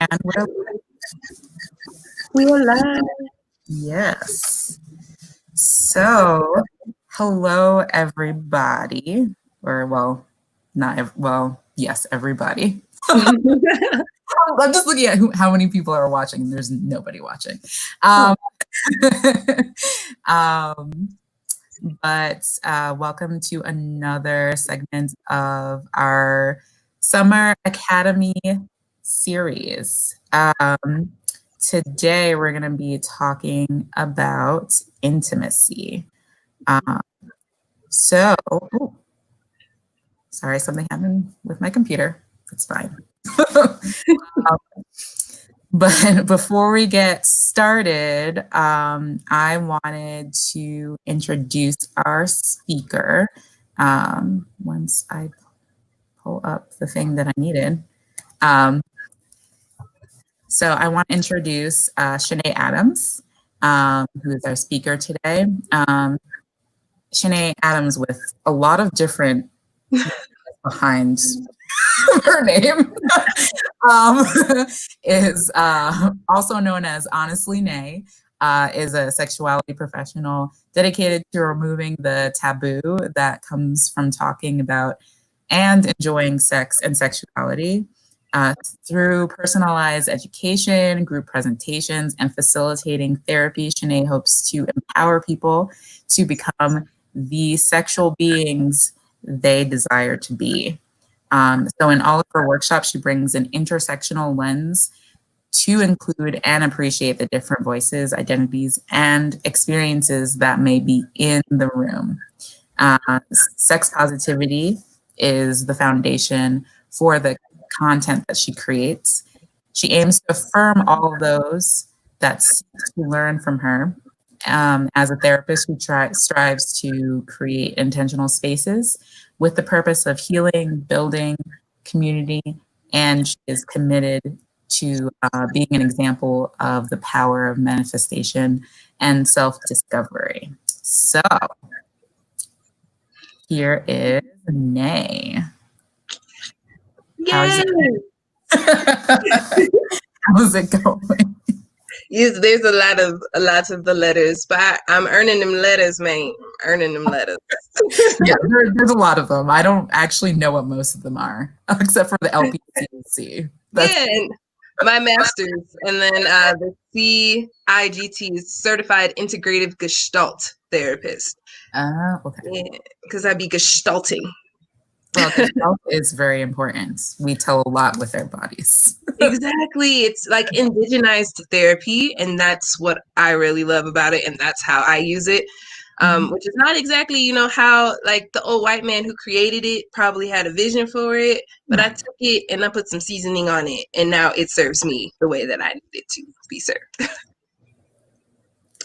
And we're live. Yes. So, hello everybody. Or yes, everybody. I'm just looking at how many people are watching. There's nobody watching. But welcome to another segment of our Summer Academy series. Today, we're going to be talking about intimacy. Sorry, something happened with my computer. It's fine. But before we get started, I wanted to introduce our speaker. Once I pull up the thing that I needed. So I want to introduce Shanae Adams, who is our speaker today. Shanae Adams, with a lot of different behind her name, is also known as Honestly Nay, is a sexuality professional dedicated to removing the taboo that comes from talking about and enjoying sex and sexuality. Through personalized education, group presentations, and facilitating therapy, Shanae hopes to empower people to become the sexual beings they desire to be. So in all of her workshops, she brings an intersectional lens to include and appreciate the different voices, identities, and experiences that may be in the room. Sex positivity is the foundation for the content that she creates. She aims to affirm all of those that seek to learn from her. As a therapist who strives to create intentional spaces with the purpose of healing, building community, and she is committed to being an example of the power of manifestation and self-discovery. So here is Nay. Yay! How's it going? Yes, there's a lot of the letters, but I'm earning them letters, man. Earning them letters. Yeah, there's a lot of them. I don't actually know what most of them are, except for the LPCC. Yeah, and my master's, and then the CIGT is Certified Integrative Gestalt Therapist. Okay. Yeah, because I be gestalting. Well, gestalt is very important. We tell a lot with our bodies. Exactly. It's like indigenized therapy, and that's what I really love about it, and that's how I use it. Which is not exactly, how like the old white man who created it probably had a vision for it, but I took it and I put some seasoning on it, and now it serves me the way that I need it to be served.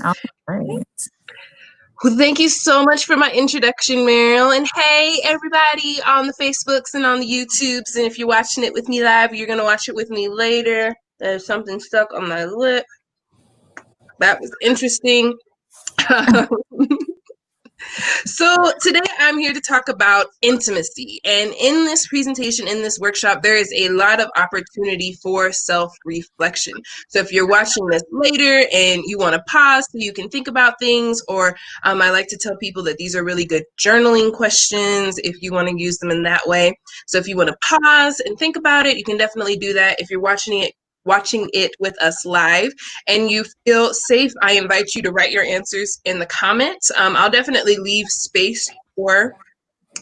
All right. Well, thank you so much for my introduction, Meryl. And hey, everybody on the Facebooks and on the YouTubes. And if you're watching it with me live, you're going to watch it with me later. There's something stuck on my lip. That was interesting. So today I'm here to talk about intimacy. And in this presentation, in this workshop, there is a lot of opportunity for self-reflection. So if you're watching this later and you want to pause so you can think about things, or I like to tell people that these are really good journaling questions if you want to use them in that way. So if you want to pause and think about it, you can definitely do that. If you're watching it with us live and you feel safe, I invite you to write your answers in the comments. I'll definitely leave space for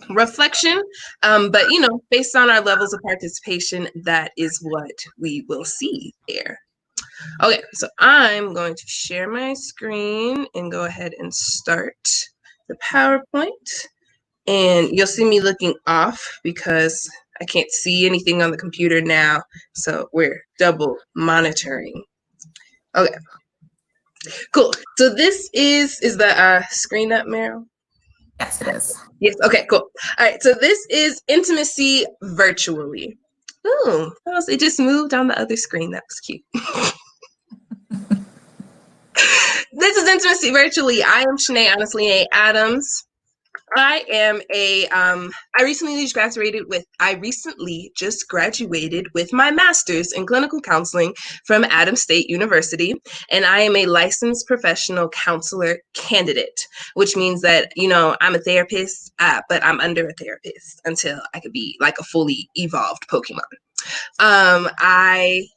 reflection, but based on our levels of participation, that is what we will see there. Okay, so I'm going to share my screen and go ahead and start the PowerPoint, and you'll see me looking off because I can't see anything on the computer now, so we're double monitoring. Okay, cool. So this is the screen up, Meryl? Yes, it is. Yes, okay, cool. All right, so this is intimacy virtually. Ooh, it just moved on the other screen. That was cute. This is intimacy virtually. I am Shanae Honestly Adams. I recently just graduated with my master's in clinical counseling from Adams State University, and I am a licensed professional counselor candidate, which means that, I'm a therapist, but I'm under a therapist until I could be like a fully evolved Pokemon. I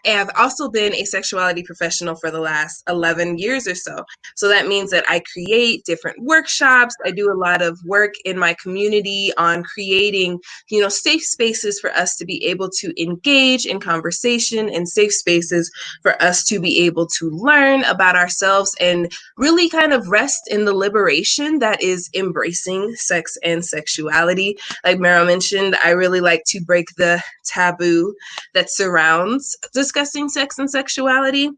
have also been a sexuality professional for the last 11 years or so. So that means that I create different workshops. I do a lot of work in my community on creating, safe spaces for us to be able to engage in conversation, and safe spaces for us to be able to learn about ourselves and really kind of rest in the liberation that is embracing sex and sexuality. Like Meryl mentioned, I really like to break the taboo that surrounds discussing sex and sexuality,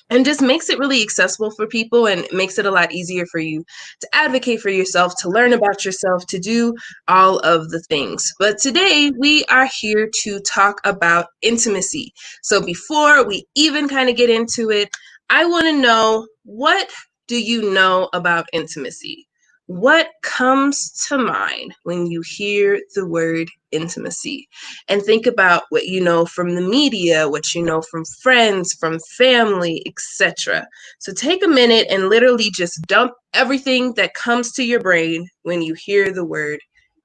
and just makes it really accessible for people, and makes it a lot easier for you to advocate for yourself, to learn about yourself, to do all of the things. But today we are here to talk about intimacy. So before we even kind of get into it, I want to know, what do you know about intimacy? What comes to mind when you hear the word intimacy? And think about what you know from the media, what you know from friends, from family, etc. So take a minute and literally just dump everything that comes to your brain when you hear the word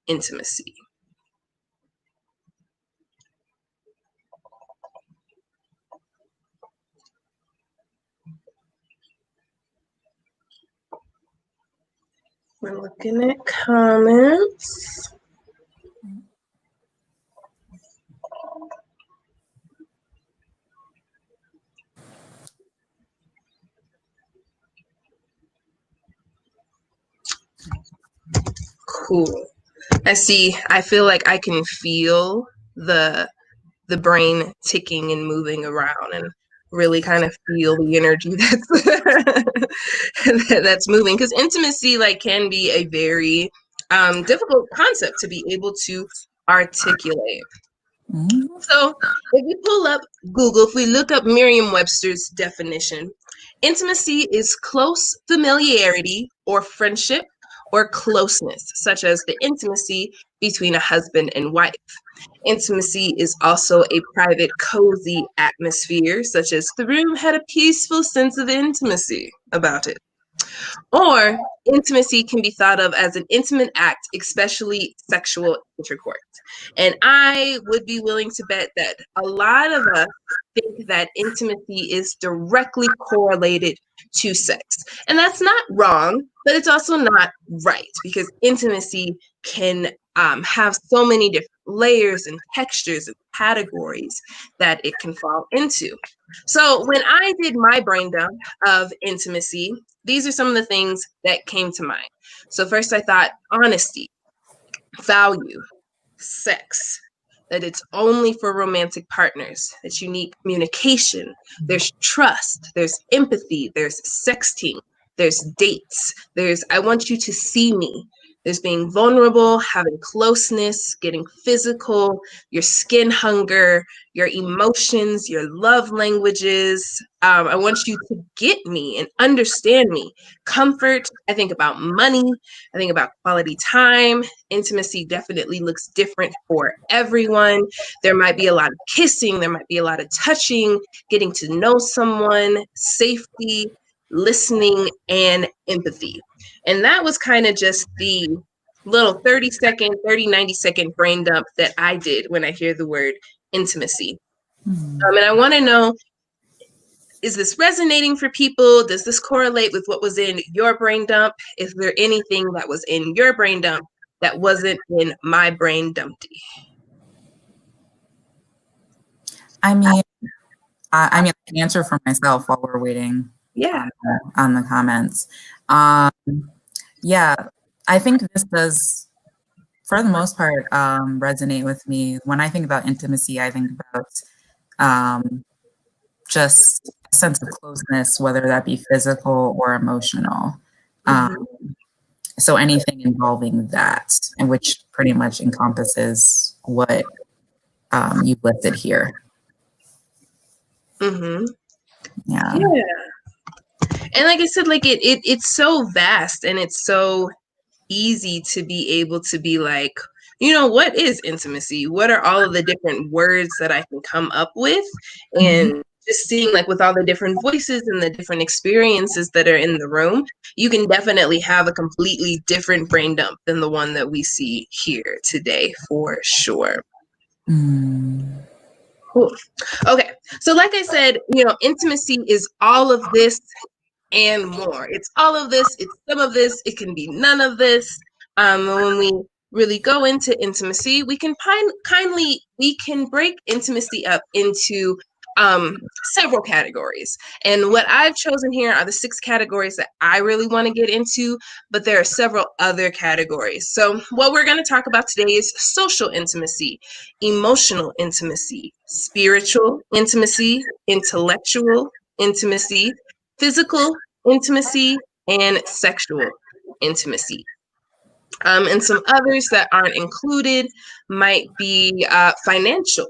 intimacy. We're looking at comments. Cool. I feel like I can feel the brain ticking and moving around, and really kind of feel the energy that's moving, because intimacy can be a very difficult concept to be able to articulate. Mm-hmm. So if we pull up Google, if we look up Merriam-Webster's definition, intimacy is close familiarity or friendship or closeness, such as the intimacy between a husband and wife. Intimacy is also a private, cozy atmosphere, such as the room had a peaceful sense of intimacy about it. Or intimacy can be thought of as an intimate act, especially sexual intercourse. And I would be willing to bet that a lot of us think that intimacy is directly correlated to sex. And that's not wrong, but it's also not right, because intimacy can have so many different layers and textures and categories that it can fall into. So when I did my brain dump of intimacy, these are some of the things that came to mind. So first I thought honesty, value, sex, that it's only for romantic partners, that you need communication, there's trust, there's empathy, there's sexting, there's dates, there's I want you to see me, there's being vulnerable, having closeness, getting physical, your skin hunger, your emotions, your love languages. I want you to get me and understand me. Comfort, I think about money, I think about quality time. Intimacy definitely looks different for everyone. There might be a lot of kissing, there might be a lot of touching, getting to know someone, safety, listening, and empathy. And that was kind of just the little 90-second brain dump that I did when I hear the word intimacy. And I want to know, is this resonating for people? Does this correlate with what was in your brain dump? Is there anything that was in your brain dump that wasn't in my brain dumpty? I mean, I can answer for myself while we're waiting. Yeah. On the comments. Yeah, I think this does, for the most part, resonate with me. When I think about intimacy, I think about just a sense of closeness, whether that be physical or emotional. So anything involving that, and which pretty much encompasses what you've listed here. Mm-hmm. Yeah. And like I said, it's so vast, and it's so easy to be able to be like, what is intimacy? What are all of the different words that I can come up with? And just seeing like with all the different voices and the different experiences that are in the room, you can definitely have a completely different brain dump than the one that we see here today, for sure. Cool. Okay. So like I said, intimacy is all of this and more. It's all of this, it's some of this, it can be none of this. When we really go into intimacy, we can break intimacy up into several categories. And what I've chosen here are the 6 categories that I really want to get into, but there are several other categories. So what we're going to talk about today is social intimacy, emotional intimacy, spiritual intimacy, intellectual intimacy, physical intimacy, and sexual intimacy. And some others that aren't included might be financial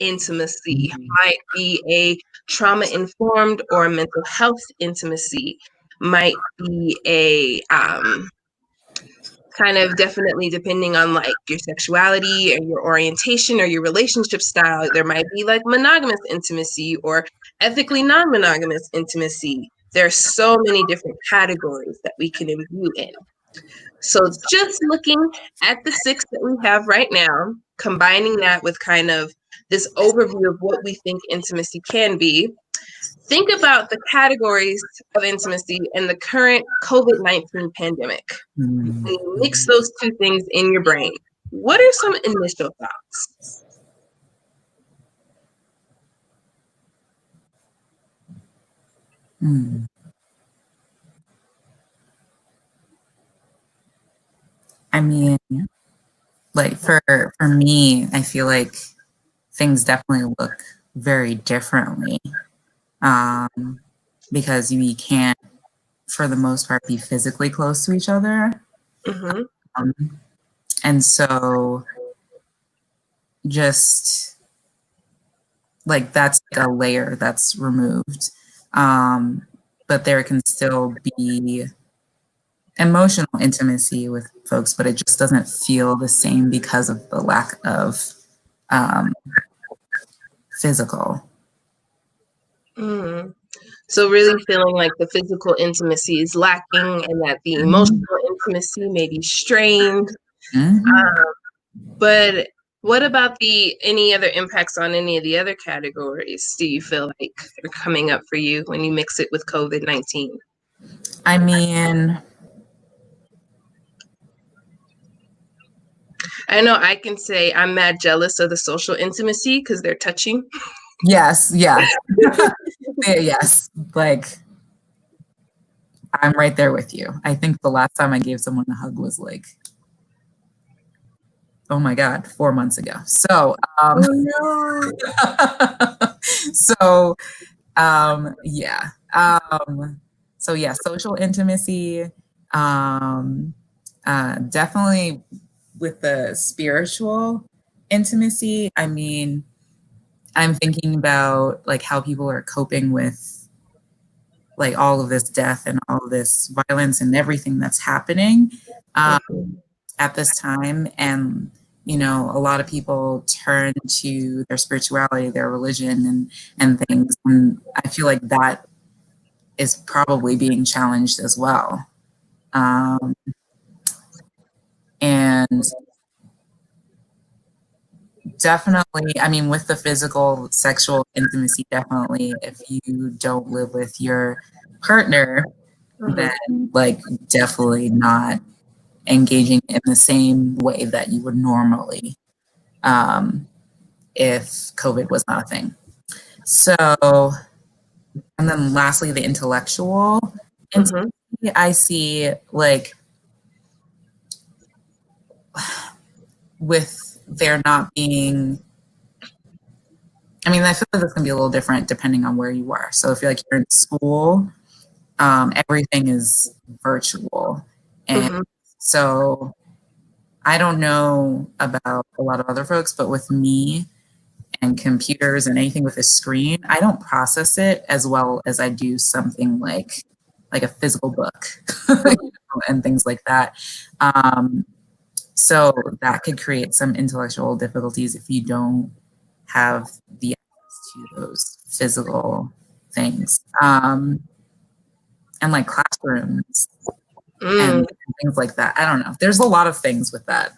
intimacy, might be a trauma-informed or mental health intimacy, might be a kind of definitely depending on like your sexuality and your orientation or your relationship style. There might be like monogamous intimacy or ethically non-monogamous intimacy. There are so many different categories that we can imbue in. So just looking at the 6 that we have right now, combining that with kind of this overview of what we think intimacy can be, think about the categories of intimacy in the current COVID-19 pandemic. When you mix those 2 things in your brain, what are some initial thoughts? I mean, like for me, I feel like things definitely look very differently because we can't, for the most part, be physically close to each other. And so just like that's like a layer that's removed. But there can still be emotional intimacy with folks, but it just doesn't feel the same because of the lack of physical. So really feeling like the physical intimacy is lacking and that the emotional intimacy may be strained. But what about any other impacts on any of the other categories do you feel like are coming up for you when you mix it with COVID-19? I mean, I know I can say I'm mad jealous of the social intimacy because they're touching. Yes. Yes. Like, I'm right there with you. I think the last time I gave someone a hug was like, oh my God, 4 months ago. So, yeah. So yeah, social intimacy, definitely with the spiritual intimacy. I mean, I'm thinking about like how people are coping with like all of this death and all of this violence and everything that's happening at this time. And, a lot of people turn to their spirituality, their religion and things. And I feel like that is probably being challenged as well. And definitely, I mean, with the physical, sexual intimacy, definitely, if you don't live with your partner, then like definitely not engaging in the same way that you would normally if COVID was not a thing. So, and then lastly, the intellectual intimacy, I see like with there not being, I mean, I feel like this can be a little different depending on where you are. So if you're in school, everything is virtual. And so I don't know about a lot of other folks, but with me and computers and anything with a screen, I don't process it as well as I do something like a physical book. and things like that. So that could create some intellectual difficulties if you don't have the access to those physical things. And like classrooms and things like that. I don't know. There's a lot of things with that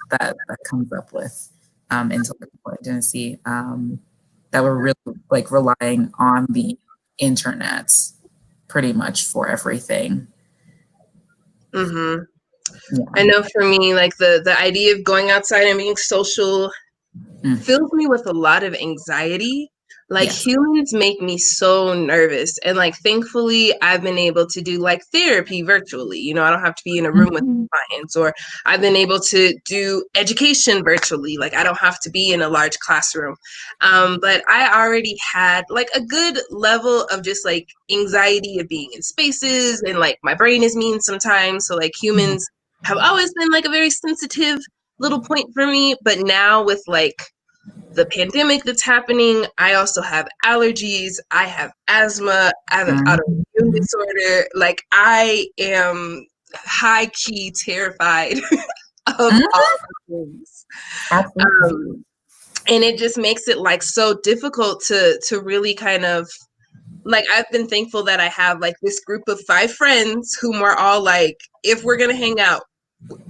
comes up with intellectual intimacy that we're really like relying on the internet pretty much for everything. Yeah. I know for me, like the idea of going outside and being social fills me with a lot of anxiety. Like humans make me so nervous. And like thankfully I've been able to do like therapy virtually. You know, I don't have to be in a room with clients, or I've been able to do education virtually. Like I don't have to be in a large classroom. But I already had like a good level of just like anxiety of being in spaces, and like my brain is mean sometimes. So like humans have always been like a very sensitive little point for me. But now with like the pandemic that's happening, I also have allergies, I have asthma, I have an autoimmune disorder. Like I am high key terrified of all the things. And it just makes it like so difficult to really kind of like, I've been thankful that I have like this group of 5 friends whom are all like, if we're gonna hang out,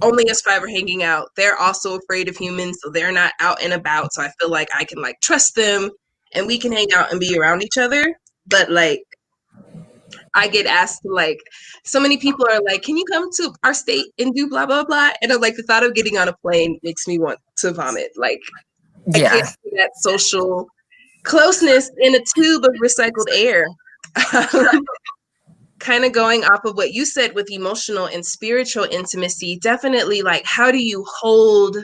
only us 5 are hanging out. They're also afraid of humans, so they're not out and about. So I feel like I can like trust them and we can hang out and be around each other. But like I get asked to like, so many people are like, can you come to our state and do blah, blah, blah? And I'm like, the thought of getting on a plane makes me want to vomit. Like I can't see that social closeness in a tube of recycled air. Kind of going off of what you said with emotional and spiritual intimacy, definitely like how do you hold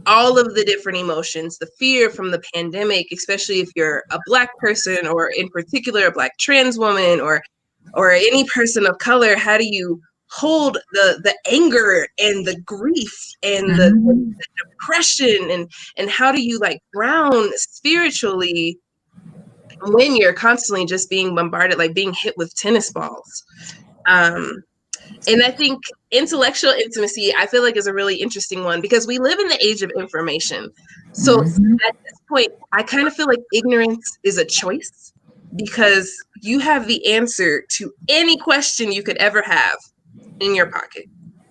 all of the different emotions, the fear from the pandemic, especially if you're a Black person, or in particular a Black trans woman, or any person of color. How do you hold the anger and the grief and the depression, and how do you like ground spiritually when you're constantly just being bombarded, like being hit with tennis balls? And I think intellectual intimacy, I feel like, is a really interesting one, because we live in the age of information. So at this point, I kind of feel like ignorance is a choice, because you have the answer to any question you could ever have in your pocket.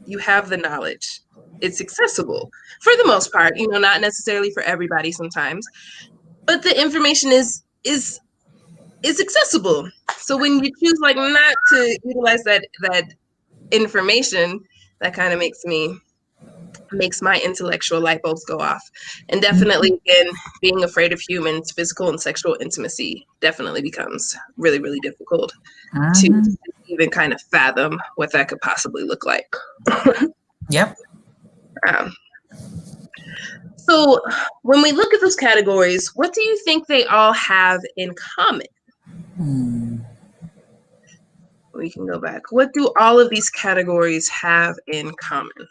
You have the knowledge. It's accessible for the most part, you know, not necessarily for everybody sometimes, but the information is accessible. So when you choose like not to utilize that information, that kind of makes my intellectual light bulbs go off. And definitely, again, being afraid of humans, physical and sexual intimacy definitely becomes really, really difficult to even kind of fathom what that could possibly look like. So when we look at those categories, what do you think they all have in common? We can go back. What do all of these categories have in common?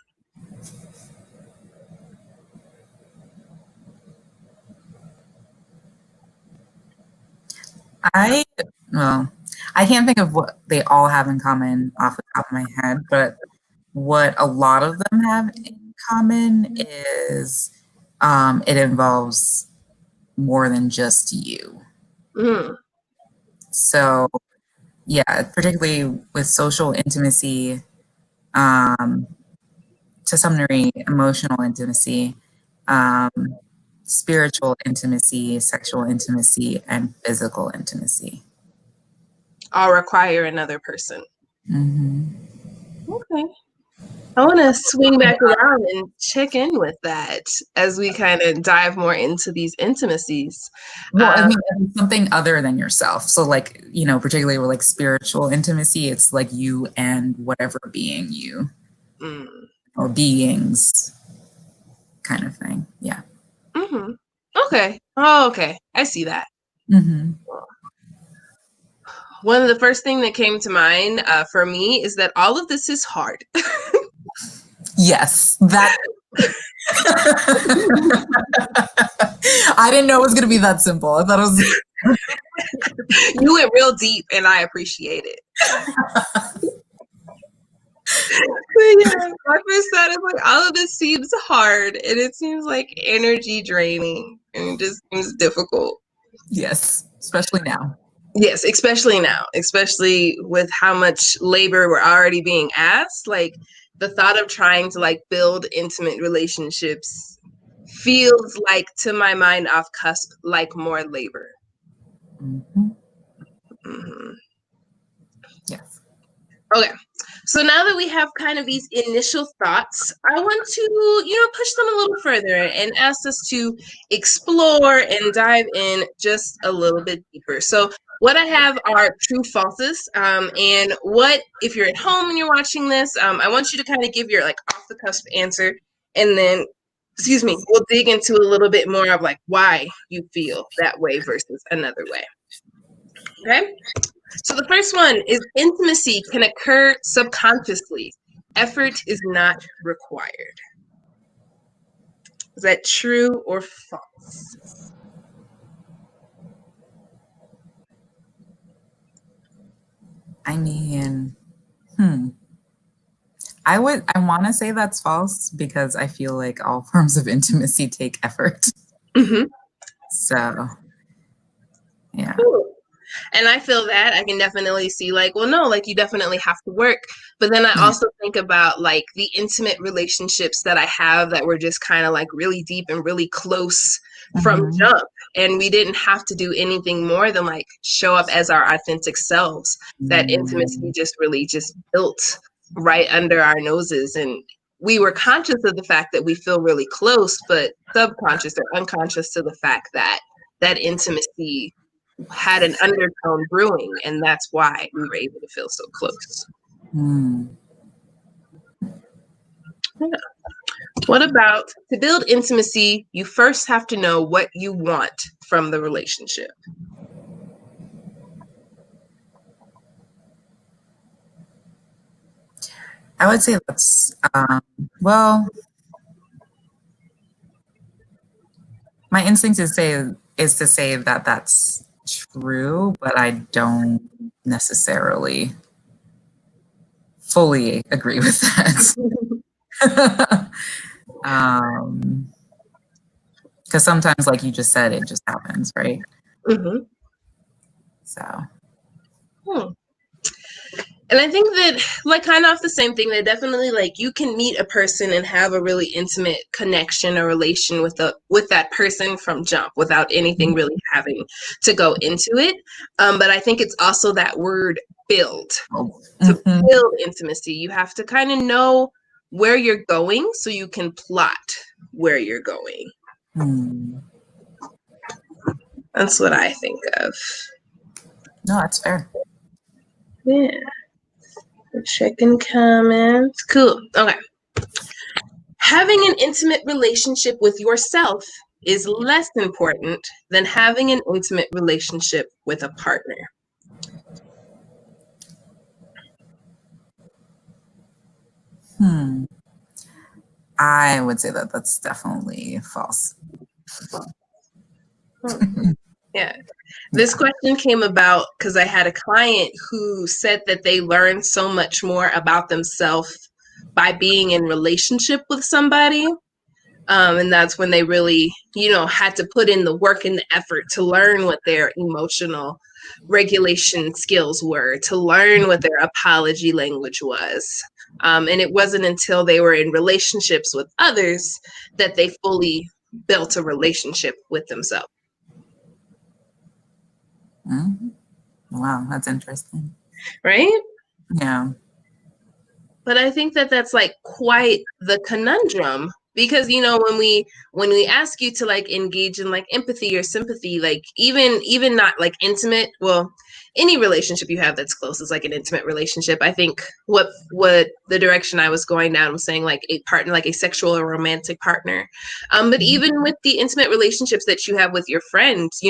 I can't think of what they all have in common off the top of my head, but what a lot of them have in common is it involves more than just you. So yeah, particularly with social intimacy, to some degree, emotional intimacy, spiritual intimacy, sexual intimacy, and physical intimacy. All require another person. Okay. I want to swing back around and check in with that as we kind of dive more into these intimacies. Well, I mean, something other than yourself. So like, you know, particularly with like spiritual intimacy, it's like you and whatever being you or beings kind of thing. Yeah. Okay. Oh, okay. I see that. One of the first thing that came to mind for me is that all of this is hard. Yes, that. I didn't know it was going to be that simple. I thought it was. You went real deep, and I appreciate it. Yeah, my first thought is like all of this seems hard and it seems like energy draining and it just seems difficult. Yes, especially now. Yes, especially now, especially with how much labor we're already being asked. Like the thought of trying to like build intimate relationships feels like, to my mind, off cusp, like more labor. Mm-hmm. Mm-hmm. Yes. Okay. So now that we have kind of these initial thoughts, I want to, push them a little further and ask us to explore and dive in just a little bit deeper. So what I have are true falses. And what, if you're at home and you're watching this, I want you to kind of give your like off the cusp answer. And then, excuse me, we'll dig into a little bit more of like why you feel that way versus another way. Okay. So the first one is intimacy can occur subconsciously. Effort is not required. Is that true or false? I mean, I want to say that's false because I feel like all forms of intimacy take effort. Mm-hmm. So, yeah. Cool. And I feel that I can definitely see like, well, no, like you definitely have to work. But then I also think about like the intimate relationships that I have that were just kind of like really deep and really close from Mm-hmm. jump. And we didn't have to do anything more than like show up as our authentic selves. That intimacy just really just built right under our noses. And we were conscious of the fact that we feel really close, but subconscious or unconscious to the fact that that intimacy had an undertone brewing, and that's why we were able to feel so close. Yeah. What about to build intimacy, you first have to know what you want from the relationship? I would say that's, well, my instinct is to say that that's true, but I don't necessarily fully agree with that. Because sometimes, like you just said, it just happens, right? Mm-hmm. So. And I think that, like, kind of off the same thing, that definitely, like, you can meet a person and have a really intimate connection or relation with that person from jump without anything really having to go into it. But I think it's also that word build. To build intimacy, you have to kind of know where you're going so you can plot where you're going. That's what I think of. No, that's fair. Yeah. Checking comments. Cool. Okay. Having an intimate relationship with yourself is less important than having an intimate relationship with a partner. I would say that that's definitely false. Yeah. This question came about because I had a client who said that they learned so much more about themselves by being in relationship with somebody. And that's when they really, had to put in the work and the effort to learn what their emotional regulation skills were, to learn what their apology language was. And it wasn't until they were in relationships with others that they fully built a relationship with themselves. Mm-hmm. Wow, that's interesting. Right? Yeah. But I think that that's like quite the conundrum because when we ask you to like engage in like empathy or sympathy, like even not like intimate, well, any relationship you have that's close is like an intimate relationship. I think what the direction I was going down was saying like a partner, like a sexual or romantic partner. But even with the intimate relationships that you have with your friends,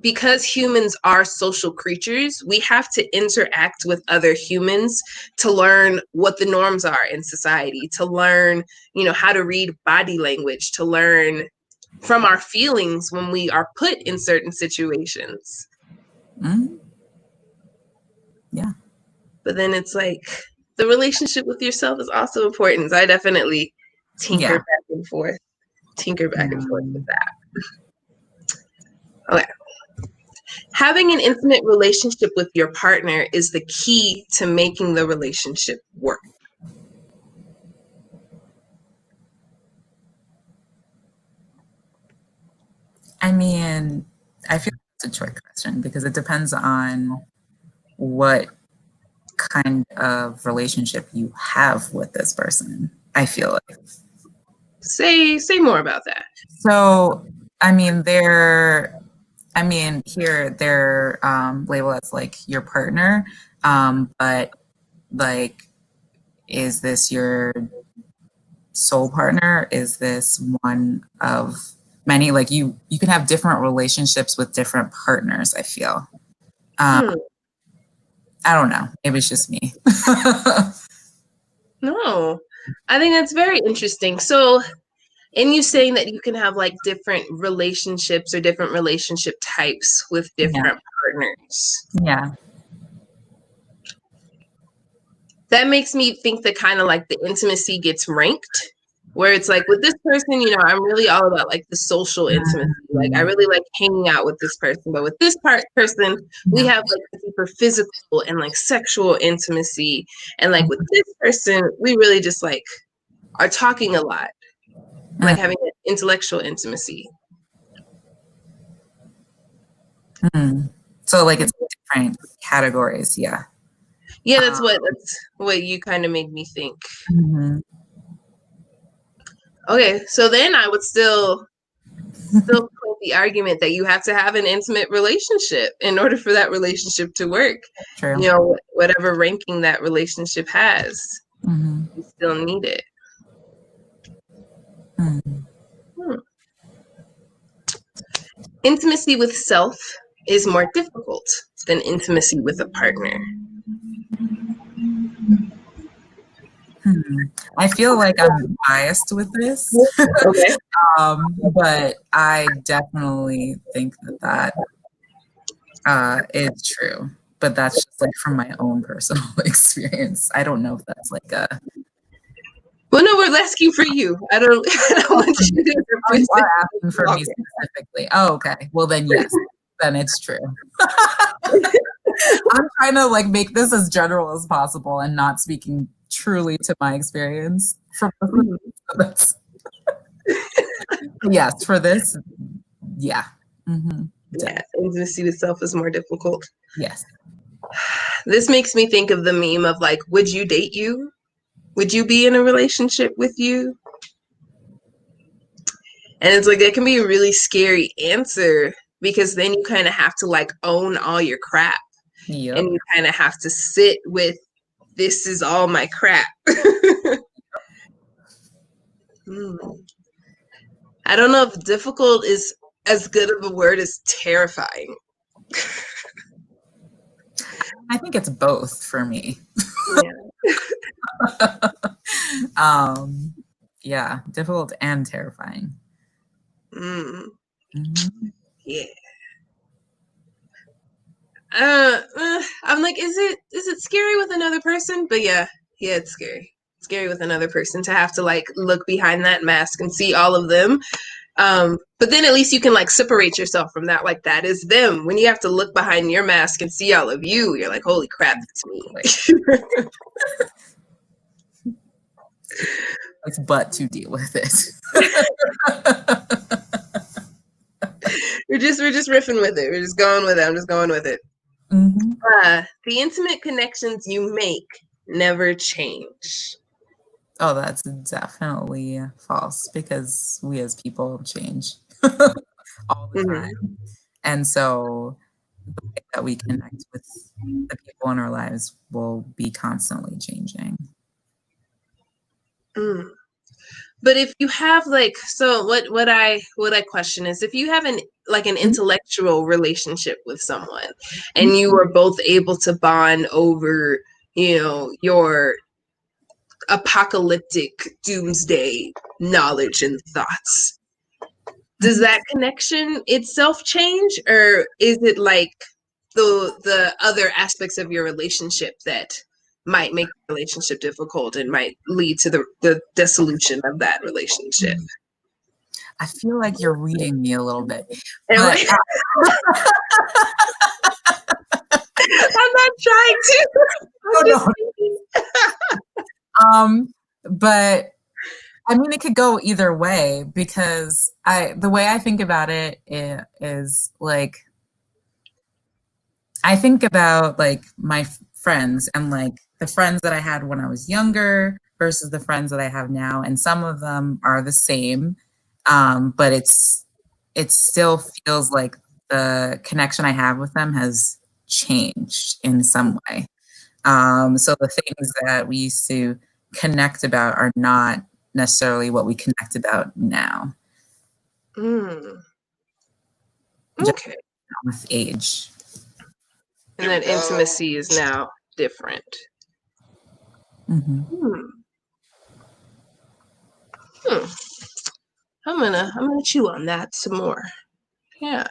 because humans are social creatures, we have to interact with other humans to learn what the norms are in society, to learn, how to read body language, to learn from our feelings when we are put in certain situations. Mm-hmm. Yeah. But then it's like, the relationship with yourself is also important. So I definitely tinker Yeah. back and forth with Mm. that. Okay. Having an intimate relationship with your partner is the key to making the relationship work. I mean, I feel it's a trick question because it depends on what kind of relationship you have with this person, I feel like. Say more about that. So, I mean, here they're labeled as like your partner, but like, is this your soul partner? Is this one of many? Like, you can have different relationships with different partners, I feel. Hmm. I don't know. Maybe it's just me. No, I think that's very interesting. So, in you saying that you can have like different relationships or different relationship types with Yeah. different partners, Yeah. that makes me think that kind of like the intimacy gets ranked, where it's like with this person, I'm really all about like the social intimacy. Like I really like hanging out with this person, but with this person, we have like the deeper physical and like sexual intimacy. And like with this person, we really just like are talking a lot, like having an intellectual intimacy. Mm. So like it's different categories, yeah. Yeah, that's what you kind of made me think. Mhm. Okay, so then I would still put the argument that you have to have an intimate relationship in order for that relationship to work. True. Whatever ranking that relationship has, Mhm. you still need it. Mm. Hmm. Intimacy with self is more difficult than intimacy with a partner. I feel like I'm biased with this, Okay. but I definitely think that is true. But that's just like from my own personal experience. I don't know if that's like a. Well, no, we're asking for you. I don't, I don't want you to Oh, you represent. are asking for me specifically. Oh, okay. Well, then yes, then it's true. I'm trying to like make this as general as possible and not speaking truly to my experience. Yes, for this, yeah. Mm-hmm. Yeah, intimacy with self is more difficult. Yes. This makes me think of the meme of like, would you date you? Would you be in a relationship with you? And it's like, that can be a really scary answer because then you kind of have to like own all your crap. Yep. And you kind of have to sit with, this is all my crap. I don't know if difficult is as good of a word as terrifying. I think it's both for me. Yeah. Yeah, difficult and terrifying. Mm-hmm. Yeah. I'm like, is it scary with another person? But yeah, it's scary. Scary with another person to have to like look behind that mask and see all of them. But then at least you can like separate yourself from that. Like that is them. When you have to look behind your mask and see all of you, you're like, holy crap, it's me. It's but to deal with it. we're just riffing with it. We're just going with it. I'm just going with it. Mm-hmm. The intimate connections you make never change. Oh, that's definitely false because we as people change all the time. And so the way that we connect with the people in our lives will be constantly changing. But if you have like, so what I question is, if you have an intellectual relationship with someone and you are both able to bond over, your apocalyptic doomsday knowledge and thoughts, does that connection itself change, or is it like the other aspects of your relationship that might make the relationship difficult and might lead to the dissolution of that relationship. I feel like you're reading me a little bit, And but I'm not trying to. I'm just thinking. but I mean, it could go either way because the way I think about it is like, I think about like my friends and like the friends that I had when I was younger versus the friends that I have now, and some of them are the same, but it still feels like the connection I have with them has changed in some way. So the things that we used to connect about are not necessarily what we connect about now. Okay. With age. And that intimacy is now different. I'm gonna chew on that some more. Yeah.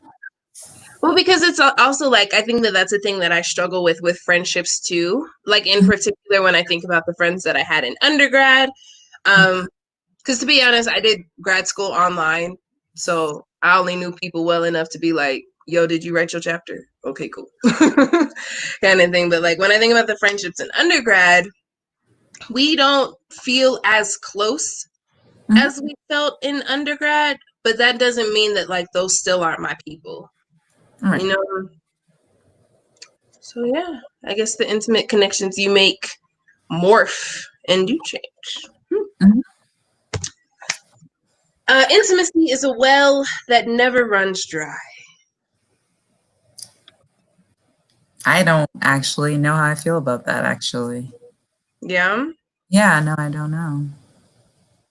Well, because it's also like, I think that that's a thing that I struggle with friendships too. Like in particular, when I think about the friends that I had in undergrad, because to be honest, I did grad school online, so I only knew people well enough to be like, yo, did you write your chapter? Okay, cool. Kind of thing. But like when I think about the friendships in undergrad, we don't feel as close as we felt in undergrad, but that doesn't mean that like those still aren't my people. Right. You know? So yeah, I guess the intimate connections you make morph and do change. Intimacy is a well that never runs dry. I don't actually know how I feel about that, actually. Yeah? Yeah, no, I don't know.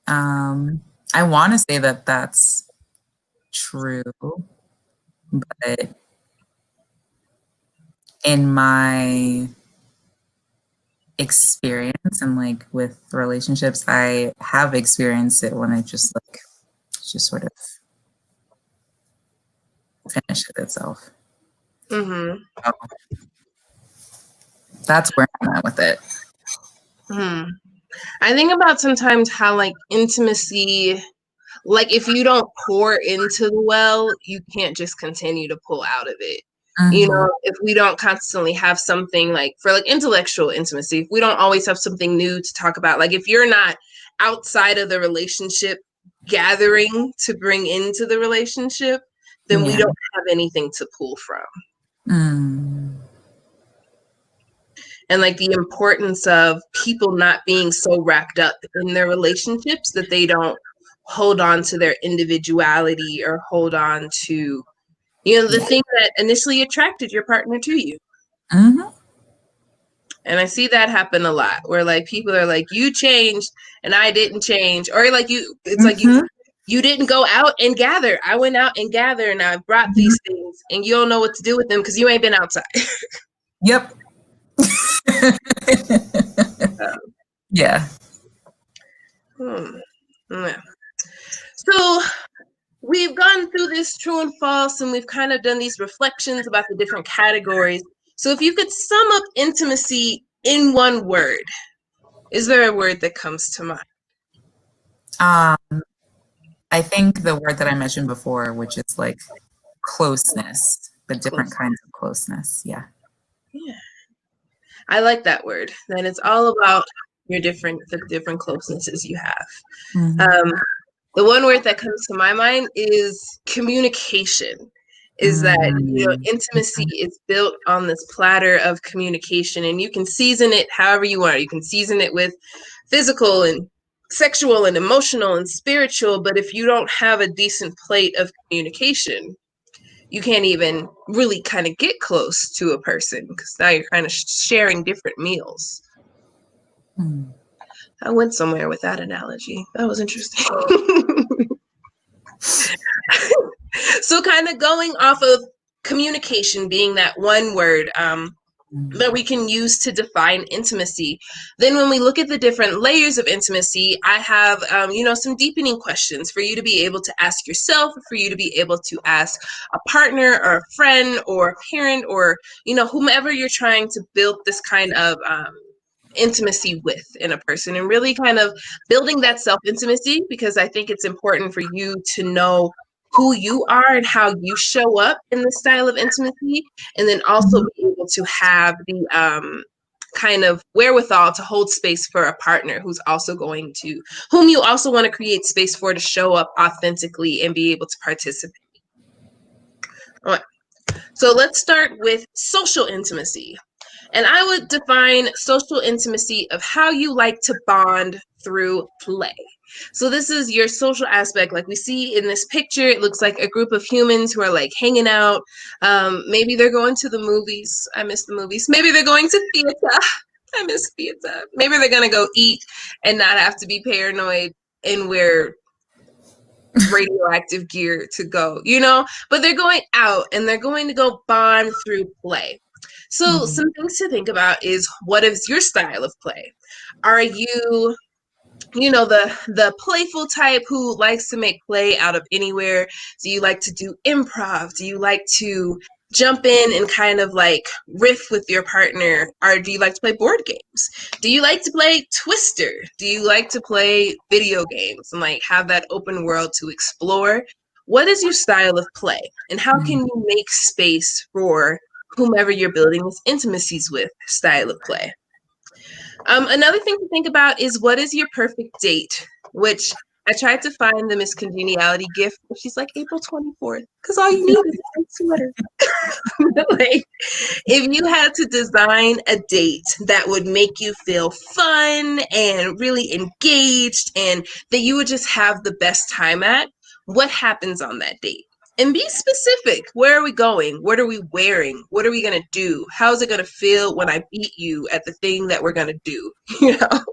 I want to say that that's true, but in my experience and like with relationships, I have experienced it when it just sort of finishes itself. That's where I'm at with it. I think about sometimes how like intimacy, like if you don't pour into the well, you can't just continue to pull out of it. You know, if we don't constantly have something like for like intellectual intimacy, if we don't always have something new to talk about, like if you're not outside of the relationship gathering to bring into the relationship, then we don't have anything to pull from. And like the importance of people not being so wrapped up in their relationships that they don't hold on to their individuality or hold on to, you know, the thing that initially attracted your partner to you. And I see that happen a lot where like people are like, you changed and I didn't change. Or like it's like you didn't go out and gather. I went out and gathered and I brought these things and you don't know what to do with them because you ain't been outside. Yep. Yeah. Yeah. So we've gone through this true and false, and we've kind of done these reflections about the different categories. So if you could sum up intimacy in one word, is there a word that comes to mind? I think the word that I mentioned before, which is like closeness, but different kinds of closeness. Yeah. Yeah. I like that word. Then it's all about the different closenesses you have. The one word that comes to my mind is communication. Is that, you know, intimacy is built on this platter of communication, and you can season it however you want. You can season it with physical and sexual and emotional and spiritual, but if you don't have a decent plate of communication, you can't even really kind of get close to a person because now you're kind of sharing different meals. I went somewhere with that analogy. That was interesting. So kind of going off of communication being that one word that we can use to define intimacy. Then when we look at the different layers of intimacy, I have, you know, some deepening questions for you to be able to ask yourself, for you to be able to ask a partner or a friend or a parent or, you know, whomever you're trying to build this kind of intimacy with in a person, and really kind of building that self-intimacy, because I think it's important for you to know who you are and how you show up in the style of intimacy, and then also Mhm. be able to have the kind of wherewithal to hold space for a partner whom you also want to create space for to show up authentically and be able to participate. All right. So let's start with social intimacy. And I would define social intimacy of how you like to bond through play. So this is your social aspect. Like we see in this picture, it looks like a group of humans who are like hanging out. Maybe they're going to the movies. I miss the movies. Maybe they're going to theater. I miss theater. Maybe they're going to go eat and not have to be paranoid and wear radioactive gear to go, but they're going out and they're going to go bond through play. So Mhm. some things to think about is, what is your style of play? Are you the playful type who likes to make play out of anywhere? Do you like to do improv? Do you like to jump in and kind of like riff with your partner? Or do you like to play board games? Do you like to play Twister? Do you like to play video games and like have that open world to explore? What is your style of play, and how can Mhm. you make space for whomever you're building this intimacies with style of play? Another thing to think about is, what is your perfect date? Which I tried to find the Miss Congeniality gift, but she's like April 24th, because all you need is a white sweater. Like, if you had to design a date that would make you feel fun and really engaged and that you would just have the best time at, what happens on that date? And be specific. Where are we going? What are we wearing? What are we going to do? How's it going to feel when I beat you at the thing that we're going to do? You know?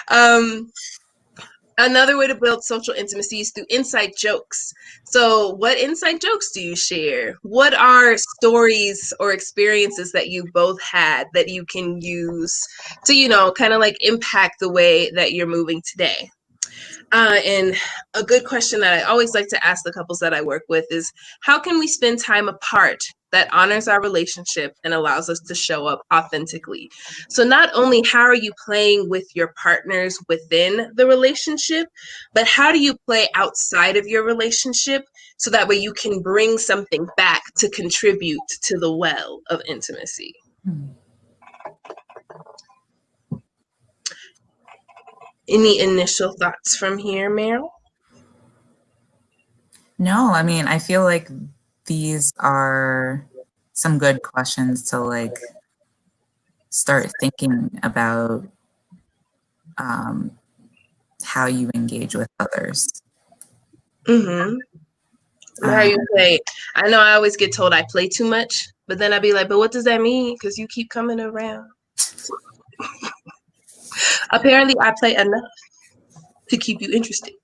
um, Another way to build social intimacy is through inside jokes. So, what inside jokes do you share? What are stories or experiences that you both had that you can use to, kind of like impact the way that you're moving today? And a good question that I always like to ask the couples that I work with is, how can we spend time apart that honors our relationship and allows us to show up authentically? So not only how are you playing with your partners within the relationship, but how do you play outside of your relationship so that way you can bring something back to contribute to the well of intimacy? Mhm. Any initial thoughts from here, Meryl? No, I mean, I feel like these are some good questions to like start thinking about um, how you engage with others. Mm-hmm. How Um, you play? I know I always get told I play too much, but then I'd be like, but what does that mean? Because you keep coming around. Apparently, I play enough to keep you interested.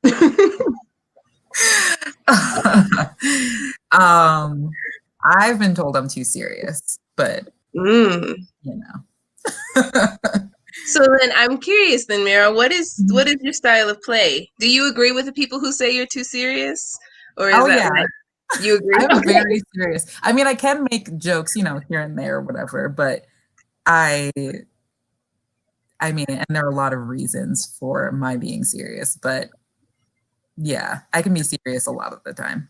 I've been told I'm too serious, but Mm. you know. So then I'm curious then, Mara, what is your style of play? Do you agree with the people who say you're too serious? Or is Oh that yeah, like, you agree? I'm Okay. very serious. I mean, I can make jokes, here and there or whatever, but I I mean, and there are a lot of reasons for my being serious, but yeah, I can be serious a lot of the time.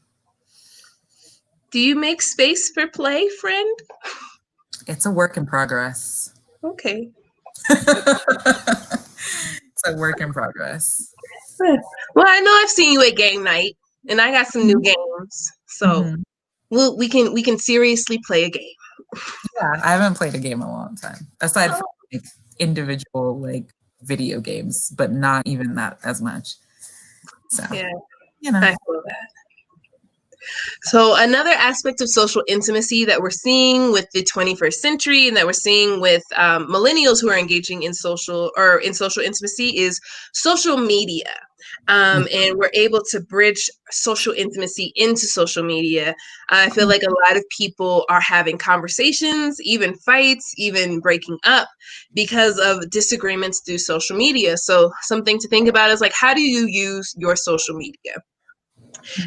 Do you make space for play, friend? It's a work in progress. Okay. It's a work in progress. Well, I know I've seen you at game night, and I got some new games. So Mhm. we can seriously play a game. Yeah, I haven't played a game in a long time, aside from Oh, like individual like video games, but not even that as much. So, yeah, you know. I feel that. So another aspect of social intimacy that we're seeing with the 21st century and that we're seeing with millennials who are engaging in social intimacy is social media. And we're able to bridge social intimacy into social media. I feel like a lot of people are having conversations, even fights, even breaking up because of disagreements through social media. So something to think about is like, how do you use your social media?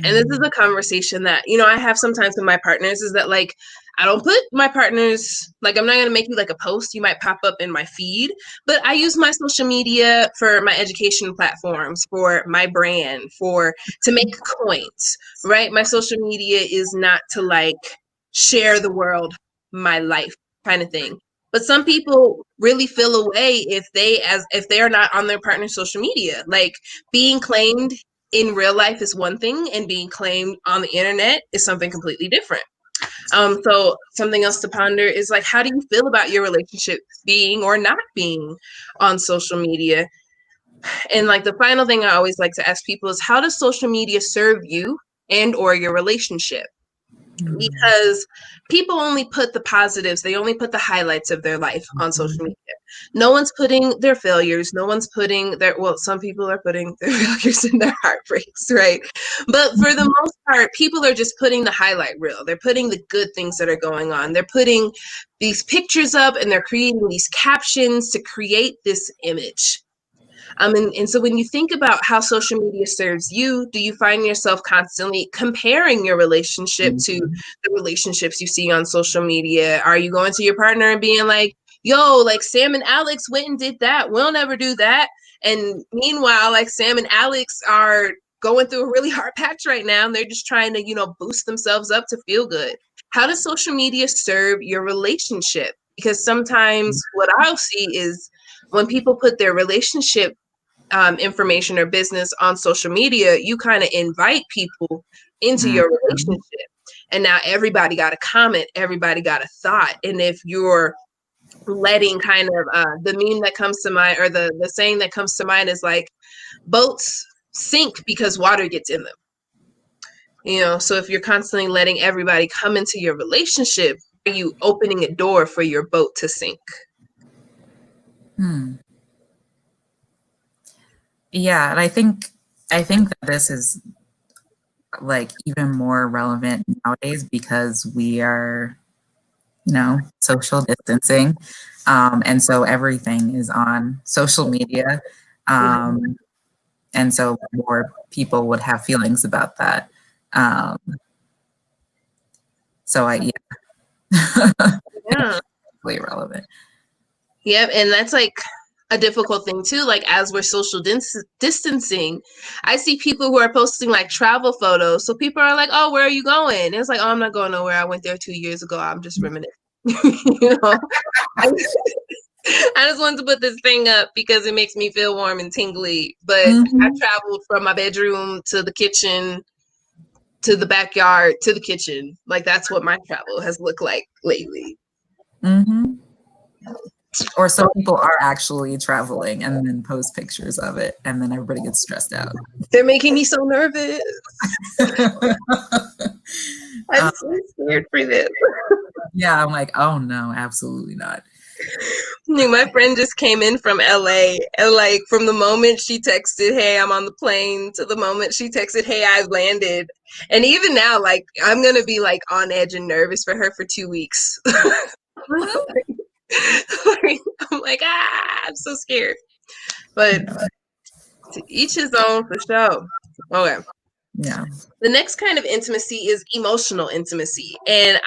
And this is Mhm. a conversation that, I have sometimes with my partners, is that like, I don't put my partners, like, I'm not going to make you like a post. You might pop up in my feed, but I use my social media for my education platforms, for my brand, to make coins, right? My social media is not to like share the world, my life kind of thing. But some people really feel away if they are not on their partner's social media. Like, being claimed in real life is one thing, and being claimed on the internet is something completely different. So something else to ponder is like, how do you feel about your relationship being or not being on social media? And like the final thing I always like to ask people is, how does social media serve you and or your relationship? Because people only put the positives, they only put the highlights of their life on social media. No one's putting their failures, no one's putting their, well, some people are putting their failures and their heartbreaks, right? But for the most part, people are just putting the highlight reel. They're putting the good things that are going on. They're putting these pictures up and they're creating these captions to create this image. And so when you think about how social media serves you, do you find yourself constantly comparing your relationship to the relationships you see on social media? Are you going to your partner and being like, yo, like Sam and Alex went and did that, we'll never do that? And meanwhile, like Sam and Alex are going through a really hard patch right now, and they're just trying to, boost themselves up to feel good. How does social media serve your relationship? Because sometimes what I'll see is when people put their relationship information or business on social media, you kind of invite people into your relationship. And now everybody got a comment, everybody got a thought. And if you're letting kind of the meme that comes to mind, or the saying that comes to mind is like, boats sink because water gets in them. So if you're constantly letting everybody come into your relationship, are you opening a door for your boat to sink? Yeah, and I think that this is like even more relevant nowadays because we are, social distancing, and so everything is on social media, and so more people would have feelings about that. So Yeah. really relevant. Yep, and that's like a difficult thing too. Like, as we're social distancing, I see people who are posting like travel photos. So people are like, "Oh, where are you going?" And it's like, "Oh, I'm not going nowhere. I went there 2 years ago. I'm just reminiscing." you know, I, I just wanted to put this thing up because it makes me feel warm and tingly. But I traveled from my bedroom to the kitchen, to the backyard, to the kitchen. Like, that's what my travel has looked like lately. Or some people are actually traveling and then post pictures of it, and then everybody gets stressed out. They're making me so nervous. I'm so scared for this. Yeah, I'm like, oh no, absolutely not. My friend just came in from LA, and like from the moment she texted, "Hey, I'm on the plane," to the moment she texted, "Hey, I've landed," and even now, like, I'm gonna be like on edge and nervous for her for 2 weeks. I'm like, I'm so scared. But to each his own, for sure. Okay. Yeah. The next kind of intimacy is emotional intimacy. And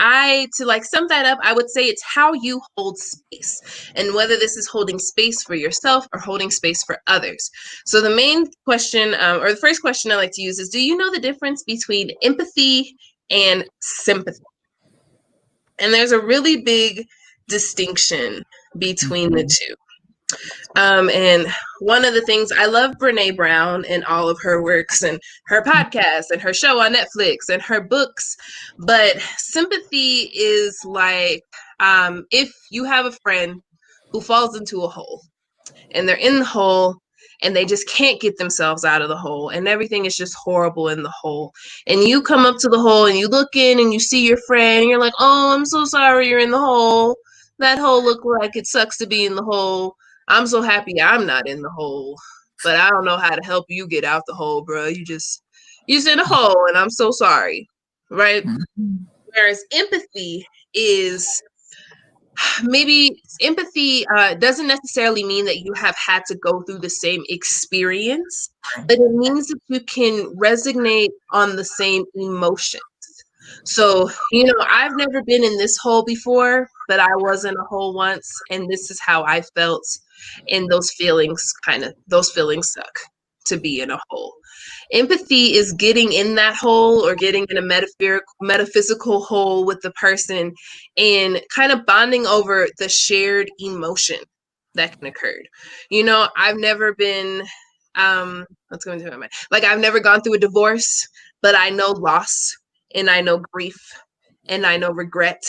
to like sum that up, I would say it's how you hold space, and whether this is holding space for yourself or holding space for others. So the main question, or the first question I like to use is, do you know the difference between empathy and sympathy? And there's a really big distinction between the two. And one of the things, I love Brene Brown and all of her works and her podcast and her show on Netflix and her books. But sympathy is like, if you have a friend who falls into a hole, and they're in the hole and they just can't get themselves out of the hole, and everything is just horrible in the hole, and you come up to the hole and you look in and you see your friend and you're like, "Oh, I'm so sorry you're in the hole. That hole looked like it sucks to be in the hole. I'm so happy I'm not in the hole, but I don't know how to help you get out the hole, bro. You're in a hole and I'm so sorry." Right? Whereas empathy is, maybe empathy doesn't necessarily mean that you have had to go through the same experience, but it means that you can resonate on the same emotions. So, I've never been in this hole before, but I was in a hole once, and this is how I felt. And those feelings suck to be in a hole. Empathy is getting in that hole or getting in a metaphysical hole with the person and kind of bonding over the shared emotion that can occur. I've never been, what's going through my mind? Like, I've never gone through a divorce, but I know loss and I know grief and I know regret.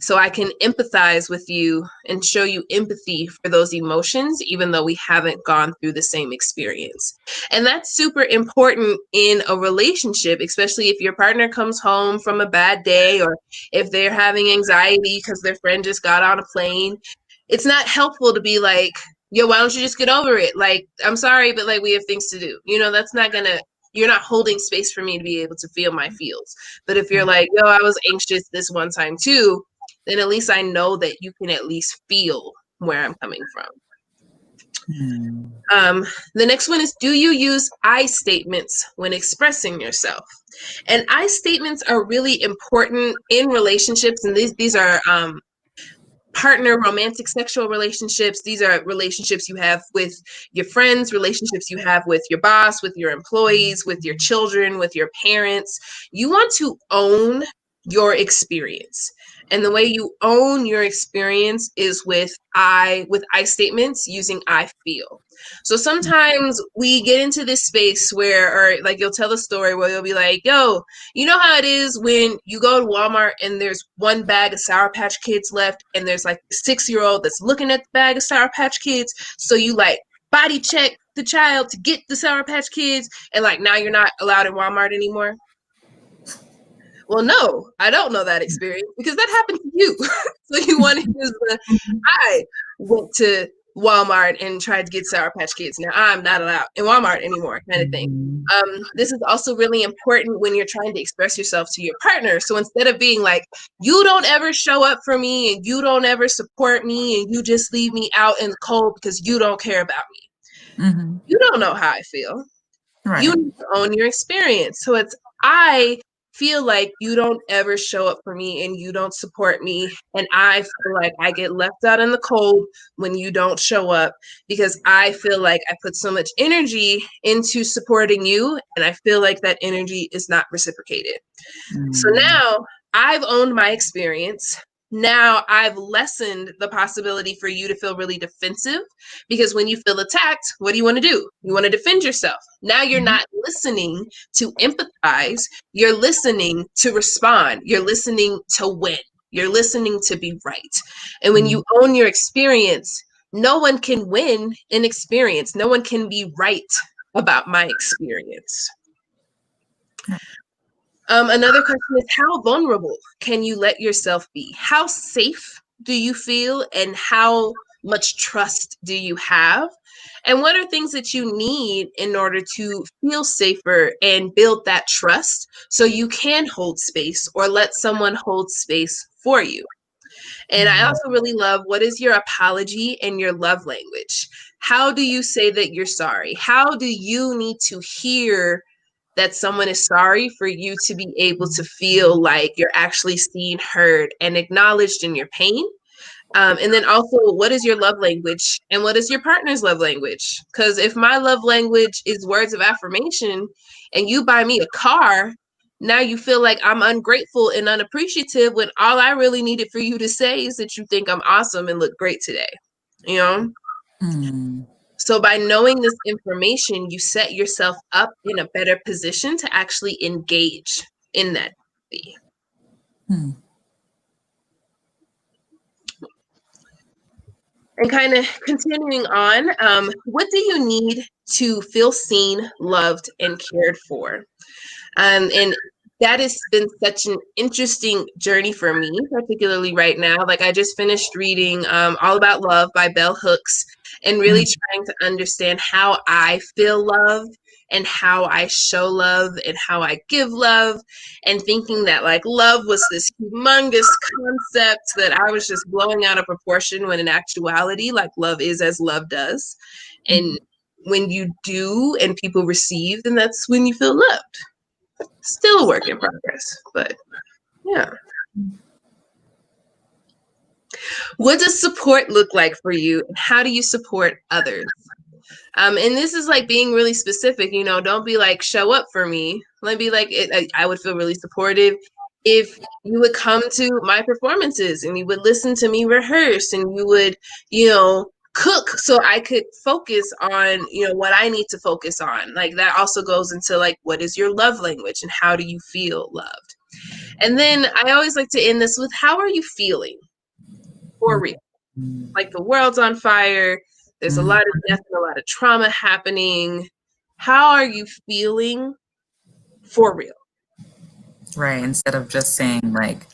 So I can empathize with you and show you empathy for those emotions, even though we haven't gone through the same experience. And that's super important in a relationship, especially if your partner comes home from a bad day or if they're having anxiety because their friend just got on a plane. It's not helpful to be like, yo, why don't you just get over it? Like, I'm sorry, but like, we have things to do. That's not gonna, you're not holding space for me to be able to feel my feels. But if you're like, yo, I was anxious this one time too, then at least I know that you can at least feel where I'm coming from. The next one is, do you use I statements when expressing yourself? And I statements are really important in relationships. And these are partner, romantic, sexual relationships. These are relationships you have with your friends, relationships you have with your boss, with your employees, with your children, with your parents. You want to own your experience. And the way you own your experience is with I statements using I feel. So sometimes we get into this space where, or like you'll tell a story where you'll be like, yo, you know how it is when you go to Walmart and there's one bag of Sour Patch Kids left and there's like a 6-year-old that's looking at the bag of Sour Patch Kids. So you like body check the child to get the Sour Patch Kids and like now you're not allowed in Walmart anymore. Well, no, I don't know that experience because that happened to you. So you want to use I went to Walmart and tried to get Sour Patch Kids. Now I'm not allowed in Walmart anymore, kind of thing. This is also really important when you're trying to express yourself to your partner. So instead of being like, you don't ever show up for me and you don't ever support me and you just leave me out in the cold because you don't care about me. Mm-hmm. You don't know how I feel. Right. You need to own your experience. So it's, I feel like you don't ever show up for me and you don't support me. And I feel like I get left out in the cold when you don't show up because I feel like I put so much energy into supporting you. And I feel like that energy is not reciprocated. So now I've owned my experience. Now I've lessened the possibility for you to feel really defensive because when you feel attacked, what do you want to do? You want to defend yourself. Now you're not listening to empathize. You're listening to respond. You're listening to win. You're listening to be right. And when you own your experience, no one can win an experience. No one can be right about my experience. Another question is, how vulnerable can you let yourself be? How safe do you feel and how much trust do you have? And what are things that you need in order to feel safer and build that trust so you can hold space or let someone hold space for you? And I also really love, what is your apology and your love language? How do you say that you're sorry? How do you need to hear that someone is sorry for you to be able to feel like you're actually seen, heard, and acknowledged in your pain? And then also, what is your love language and what is your partner's love language? Because if my love language is words of affirmation and you buy me a car, now you feel like I'm ungrateful and unappreciative when all I really needed for you to say is that you think I'm awesome and look great today, you know? So by knowing this information, you set yourself up in a better position to actually engage in that. And kind of continuing on, what do you need to feel seen, loved, and cared for? And that has been such an interesting journey for me, particularly right now. Like I just finished reading All About Love by Bell Hooks and really trying to understand how I feel love and how I show love and how I give love, and thinking that like love was this humongous concept that I was just blowing out of proportion, when in actuality, like love is as love does. And when you do and people receive, then that's when you feel loved. Still a work in progress, but Yeah. What does support look like for you, and how do you support others? And this is like being really specific, you know, don't be like, show up for me. Let me be like, I would feel really supportive if you would come to my performances and you would listen to me rehearse and you would, you know, cook so I could focus on, you know, what I need to focus on. Like that also goes into like, what is your love language and how do you feel loved? And then I always like to end this with, how are you feeling for real? Like the world's on fire. There's a lot of death and a lot of trauma happening. How are you feeling for real? Right. Instead of just saying like,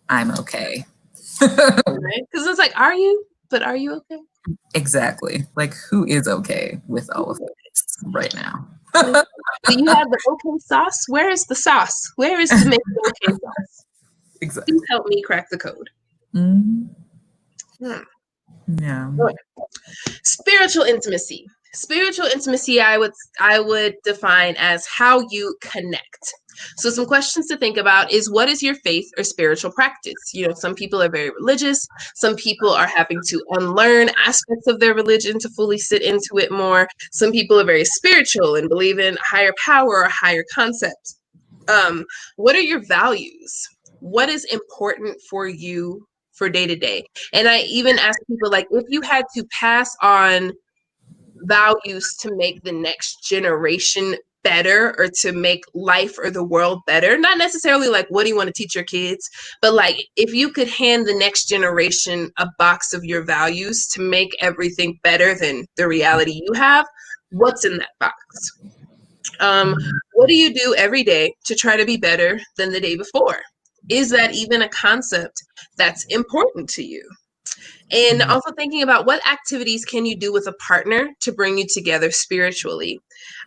I'm okay. Right? Because it's like, are you? But are you okay? Exactly. Like, who is okay with all of this right now? Do you have the okay sauce? Where is the sauce? Where is the make okay sauce? Exactly. Please help me crack the code. Mm-hmm. Hmm. Yeah. Okay. Spiritual intimacy. Spiritual intimacy, I would define as how you connect. So some questions to think about is, what is your faith or spiritual practice? You know, some people are very religious. Some people are having to unlearn aspects of their religion to fully sit into it more. Some people are very spiritual and believe in higher power or higher concepts. What are your values? What is important for you for day to day? And I even ask people, like, if you had to pass on values to make the next generation better or to make life or the world better, not necessarily like what do you want to teach your kids, but like if you could hand the next generation a box of your values to make everything better than the reality you have, what's in that box? What do you do every day to try to be better than the day before? Is that even a concept that's important to you? And also thinking about what activities can you do with a partner to bring you together spiritually.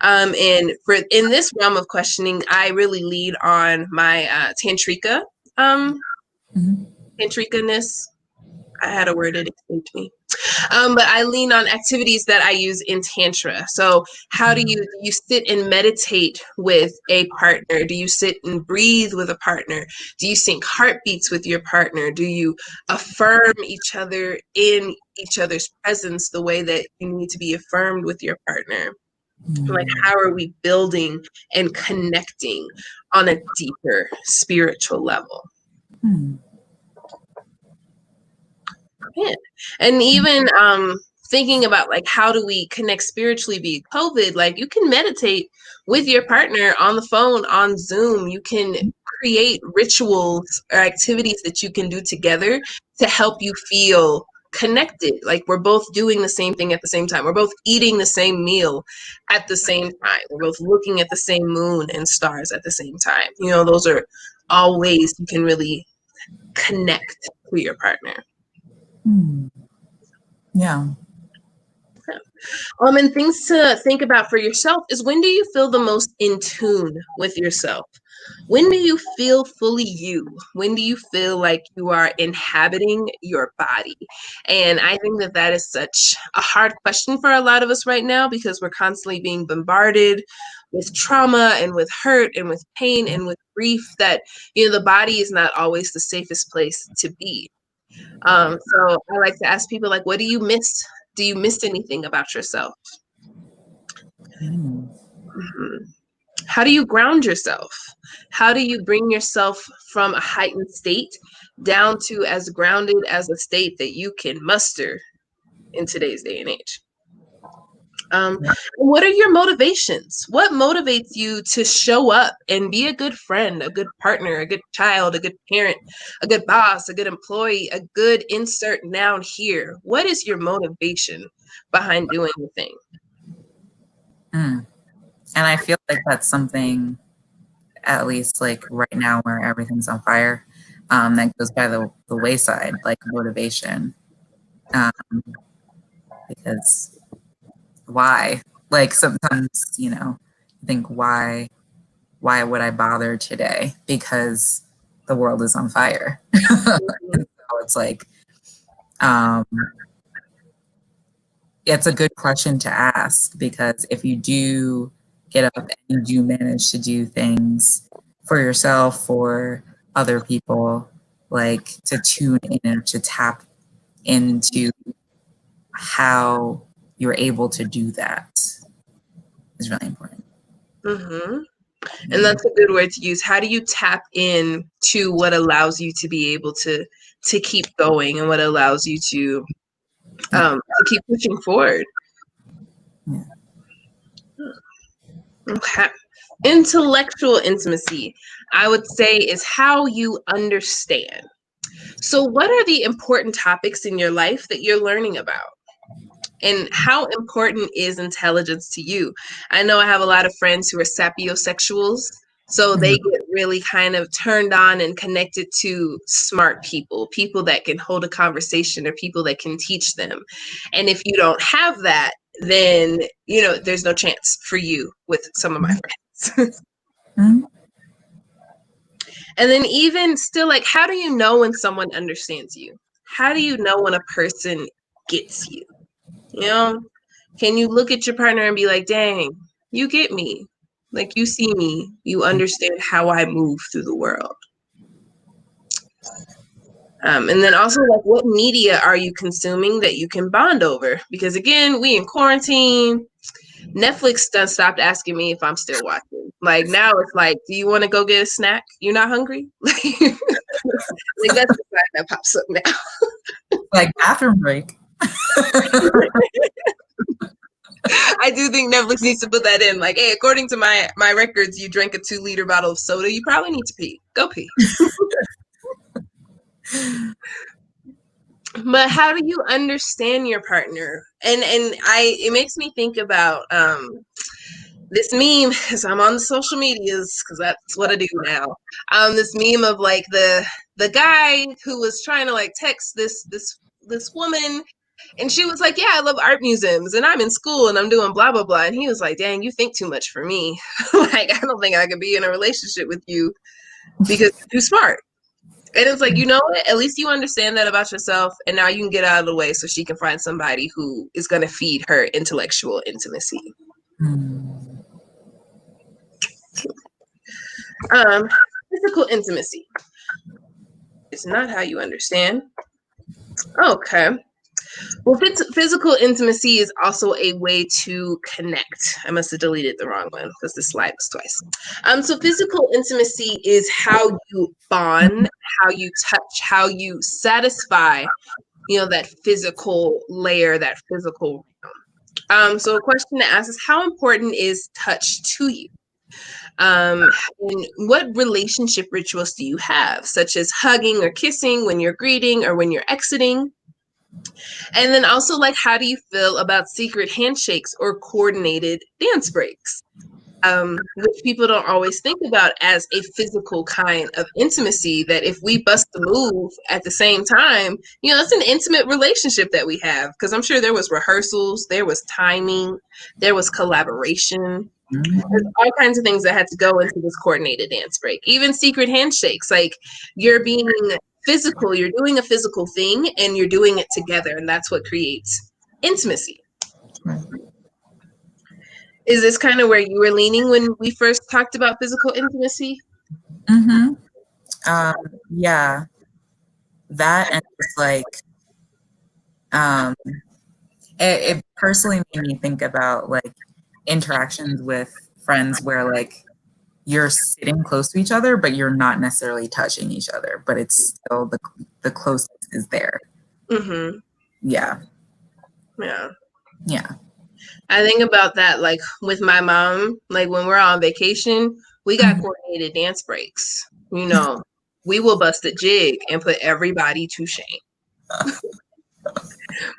And for in this realm of questioning, I really lead on my tantrika, tantrika-ness. I had a word, it escaped me. But I lean on activities that I use in Tantra. So how do you sit and meditate with a partner? Do you sit and breathe with a partner? Do you sync heartbeats with your partner? Do you affirm each other in each other's presence the way that you need to be affirmed with your partner? Like, how are we building and connecting on a deeper spiritual level? Yeah. And even thinking about like how do we connect spiritually via COVID, like you can meditate with your partner on the phone, on Zoom. You can create rituals or activities that you can do together to help you feel connected. Like we're both doing the same thing at the same time. We're both eating the same meal at the same time. We're both looking at the same moon and stars at the same time. You know, those are all ways you can really connect to your partner. Yeah. And things to think about for yourself is, when do you feel the most in tune with yourself? When do you feel fully you? When do you feel like you are inhabiting your body? And I think that that is such a hard question for a lot of us right now, because we're constantly being bombarded with trauma and with hurt and with pain and with grief, that, you know, the body is not always the safest place to be. So I like to ask people, like, what do you miss? Do you miss anything about yourself? Mm-hmm. How do you ground yourself? How do you bring yourself from a heightened state down to as grounded as a state that you can muster in today's day and age? What are your motivations? What motivates you to show up and be a good friend, a good partner, a good child, a good parent, a good boss, a good employee, a good insert noun here? What is your motivation behind doing the thing? And I feel like that's something, at least like right now where everything's on fire, that goes by the wayside, like motivation. Because why? Like sometimes, you know, I think why would I bother today? Because the world is on fire. And so it's like, it's a good question to ask, because if you do get up and you do manage to do things for yourself, for other people, like to tune in or to tap into how you're able to do that is really important. Mm-hmm. And that's a good word to use. How do you tap in to what allows you to be able to keep going and what allows you to keep pushing forward? Yeah. Okay. Intellectual intimacy, I would say, is how you understand. So, what are the important topics in your life that you're learning about? And how important is intelligence to you? I know I have a lot of friends who are sapiosexuals, so they get really kind of turned on and connected to smart people, people that can hold a conversation or people that can teach them. And if you don't have that, then, there's no chance for you with some of my friends. Mm-hmm. And then even still, like, how do you know when someone understands you? How do you know when a person gets you? Can you look at your partner and be like, dang, you get me. Like, you see me. You understand how I move through the world. And then also, like, what media are you consuming that you can bond over? Because, again, we in quarantine. Netflix done stopped asking me if I'm still watching. Like, now it's like, do you want to go get a snack? You're not hungry? Like, that's the sign that pops up now. Like bathroom break. I do think Netflix needs to put that in. Like, hey, according to my records, you drank a 2-liter bottle of soda. You probably need to pee. Go pee. But how do you understand your partner? And it makes me think about this meme, because I'm on the social medias, because that's what I do now. This meme of like the guy who was trying to like text this woman. And she was like, yeah, I love art museums and I'm in school and I'm doing blah, blah, blah. And he was like, dang, you think too much for me. Like, I don't think I could be in a relationship with you because you're too smart. And it's like, you know what? At least you understand that about yourself. And now you can get out of the way so she can find somebody who is going to feed her intellectual intimacy. Physical intimacy. It's not how you understand. Okay. Well, physical intimacy is also a way to connect. I must have deleted the wrong one because this slide was twice. So physical intimacy is how you bond, how you touch, how you satisfy, that physical layer, that physical realm. So a question to ask is, how important is touch to you? And what relationship rituals do you have, such as hugging or kissing when you're greeting or when you're exiting? And then also, like, how do you feel about secret handshakes or coordinated dance breaks? Which people don't always think about as a physical kind of intimacy, that if we bust the move at the same time, that's an intimate relationship that we have. Because I'm sure there was rehearsals, there was timing, there was collaboration. There's all kinds of things that had to go into this coordinated dance break. Even secret handshakes, like you're being physical, you're doing a physical thing and you're doing it together, and that's what creates intimacy. Is this kind of where you were leaning when we first talked about physical intimacy? Mm-hmm. Yeah. That, and it's like, it personally made me think about like interactions with friends where like you're sitting close to each other, but you're not necessarily touching each other, but it's still the closeness is there. Mm-hmm. Yeah. Yeah. Yeah. I think about that, like with my mom, like when we're on vacation, we got coordinated dance breaks. We will bust a jig and put everybody to shame.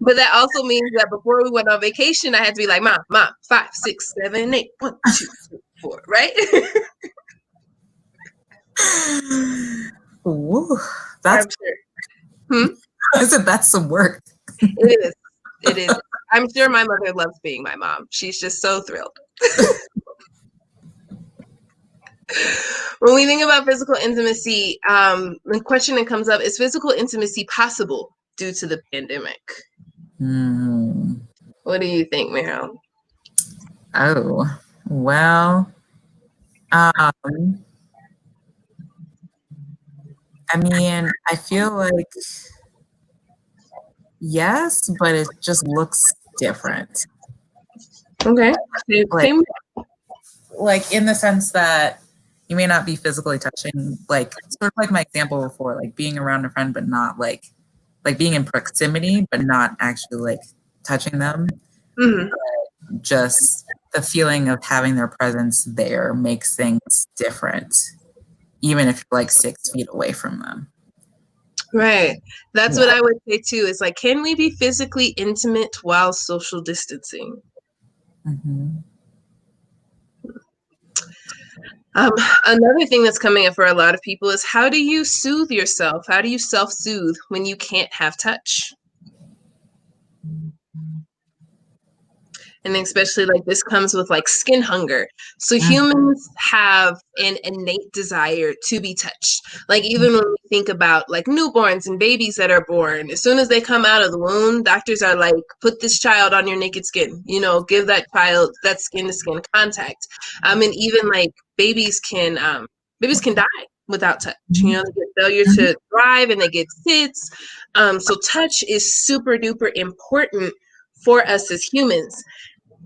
But that also means that before we went on vacation, I had to be like, Mom, 5, 6, 7, 8, 1, 2, 3, 4, right? Ooh, that's I said that's some work. It is. I'm sure my mother loves being my mom. She's just so thrilled. When we think about physical intimacy, the question that comes up is physical intimacy possible due to the pandemic? What do you think, Meryl? Oh, well, I mean, I feel like yes, but it just looks different. Okay. Like, Same. like in the sense that you may not be physically touching, like sort of like my example before, like being around a friend, but not like being in proximity, but not actually like touching them. Mhm. Just the feeling of having their presence there makes things different, even if you're like 6 feet away from them. Right. That's what Yeah. I would say too. It's like, can we be physically intimate while social distancing? Hmm. Um, Another thing that's coming up for a lot of people is how do you soothe yourself? How do you self-soothe when you can't have touch? And especially like this comes with like skin hunger. So humans have an innate desire to be touched. Like even when we think about like newborns and babies that are born, as soon as they come out of the womb, doctors are like, put this child on your naked skin, give that child that skin to skin contact. And even like babies can die without touch. They get failure to thrive and they get fits. So touch is super duper important for us as humans.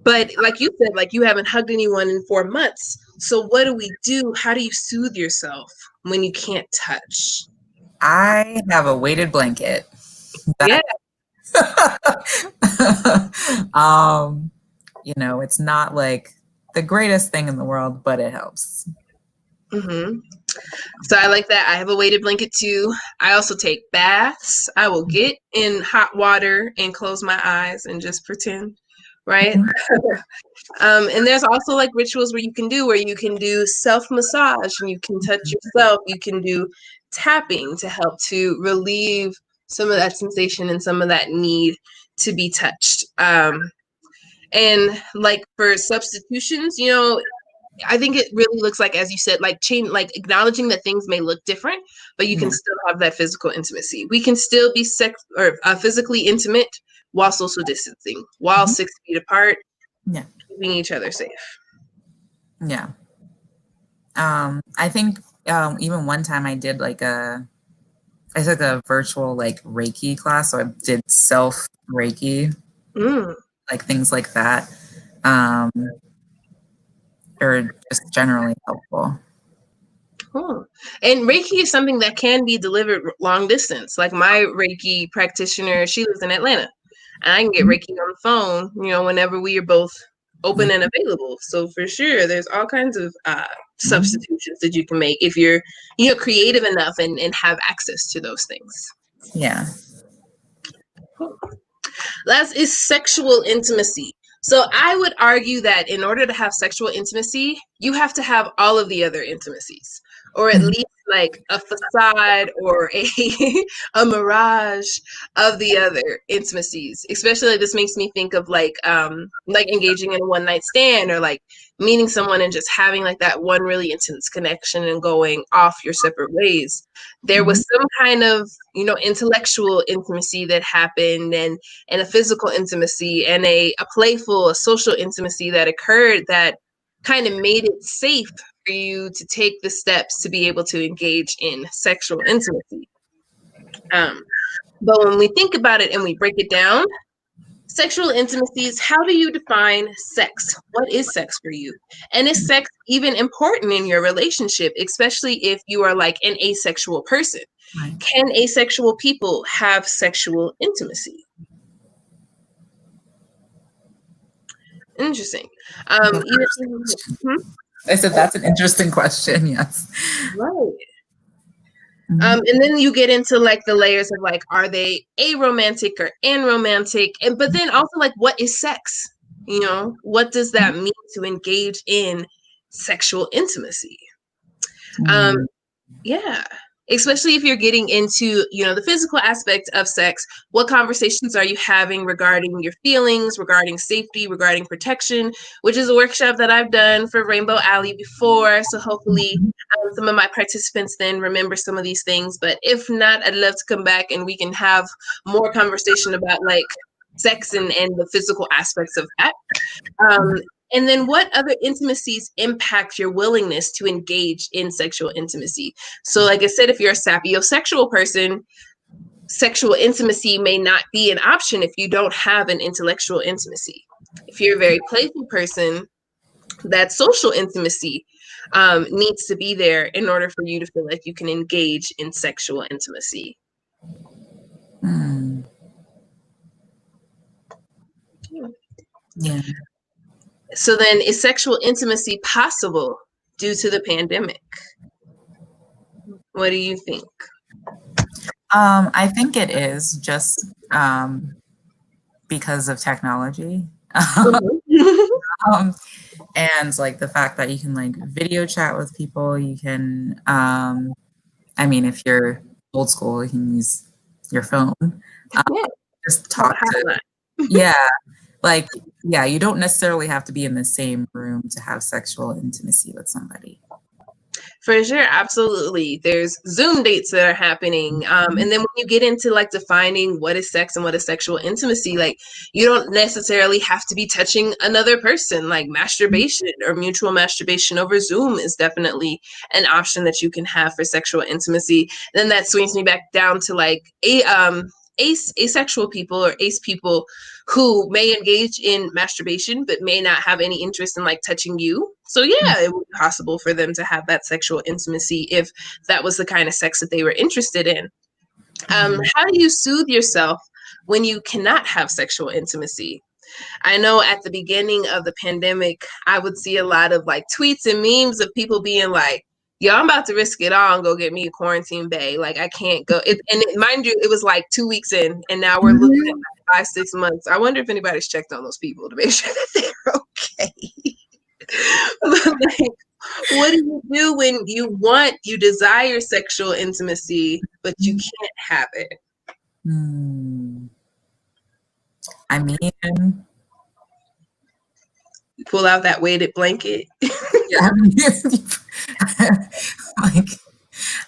But like you said, like you haven't hugged anyone in 4 months. So what do we do? How do you soothe yourself when you can't touch? I have a weighted blanket. Yeah. That um, it's not like the greatest thing in the world, but it helps. Hmm. So I like that. I have a weighted blanket too. I also take baths. I will get in hot water and close my eyes and just pretend, right? Mhm. And there's also like rituals where you can do self massage and you can touch yourself. You can do tapping to help to relieve some of that sensation and some of that need to be touched. And like for substitutions, I think it really looks like, as you said, like change, like acknowledging that things may look different, but you can Yeah. still have that physical intimacy. We can still be physically intimate while social distancing, while Mhm. 6 feet apart, Yeah. keeping each other safe. Yeah. I think even one time I took a virtual like Reiki class, so I did self Reiki, Mm. like things like that. Um, are just generally helpful. Cool. And Reiki is something that can be delivered long distance. Like my Reiki practitioner, she lives in Atlanta, and I can get Mhm. Reiki on the phone, whenever we are both Yeah. open and available. So for sure, there's all kinds of Mhm. substitutions that you can make if you're, creative enough and have access to those things. Yeah. Cool. Last is sexual intimacy. So I would argue that in order to have sexual intimacy, you have to have all of the other intimacies, or at Mhm. least like a facade or a a mirage of the other intimacies. Especially this makes me think of like engaging in a one night stand, or like meeting someone and just having like that one really intense connection and going off your separate ways. There Mhm. was some kind of intellectual intimacy that happened, and a physical intimacy and a playful, a social intimacy that occurred that kind of made it safe for you to take the steps to be able to engage in sexual intimacy. Um, but when we think about it and we break it down, sexual intimacies, how do you define sex? What is sex for you? And is sex even important in your relationship, especially if you are like an asexual person? Right. Can asexual people have sexual intimacy? Interesting. That's an interesting Even question. hmm? I said that's an interesting question. Yes. Right. Mhm. And then you get into like the layers of like, are they aromantic or aromantic? And but then also like, what is sex? What does that mean to engage in sexual intimacy? Um, Mhm. Yeah. Especially if you're getting into, the physical aspect of sex, what conversations are you having regarding your feelings, regarding safety, regarding protection, which is a workshop that I've done for Rainbow Alley before. So hopefully some of my participants then remember some of these things. But if not, I'd love to come back and we can have more conversation about like sex and the physical aspects of that. Um, And then what other intimacies impact your willingness to engage in sexual intimacy? So like I said, if you're a sapiosexual person, sexual intimacy may not be an option if you don't have an intellectual intimacy. If you're a very playful person, that social intimacy needs to be there in order for you to feel like you can engage in sexual intimacy. Yeah. So then, is sexual intimacy possible due to the pandemic? What do you think? I think it is just because of technology. And like the fact that you can like video chat with people, you can, I mean, if you're old school, you can use your phone. Just talk to, yeah, like, yeah, you don't necessarily have to be in the same room to have sexual intimacy with somebody. For sure, absolutely. There's Zoom dates that are happening. And then when you get into like defining what is sex and what is sexual intimacy, like you don't necessarily have to be touching another person. Like masturbation or mutual masturbation over Zoom is definitely an option that you can have for sexual intimacy. Then that swings me back down to like asexual people or ace people who may engage in masturbation but may not have any interest in like touching you. So yeah, it would be possible for them to have that sexual intimacy if that was the kind of sex that they were interested in. How do you soothe yourself when you cannot have sexual intimacy? I know at the beginning of the pandemic, I would see a lot of like tweets and memes of people being like, yo, I'm about to risk it all and go get me a quarantine bae. Like I can't go. Mind you, it was like 2 weeks in, and now we're looking at like 5-6 months. I wonder if anybody's checked on those people to make sure that they're okay. But like, what do you do when you desire sexual intimacy, but you can't have it? I mean, You pull out that weighted blanket. yeah, like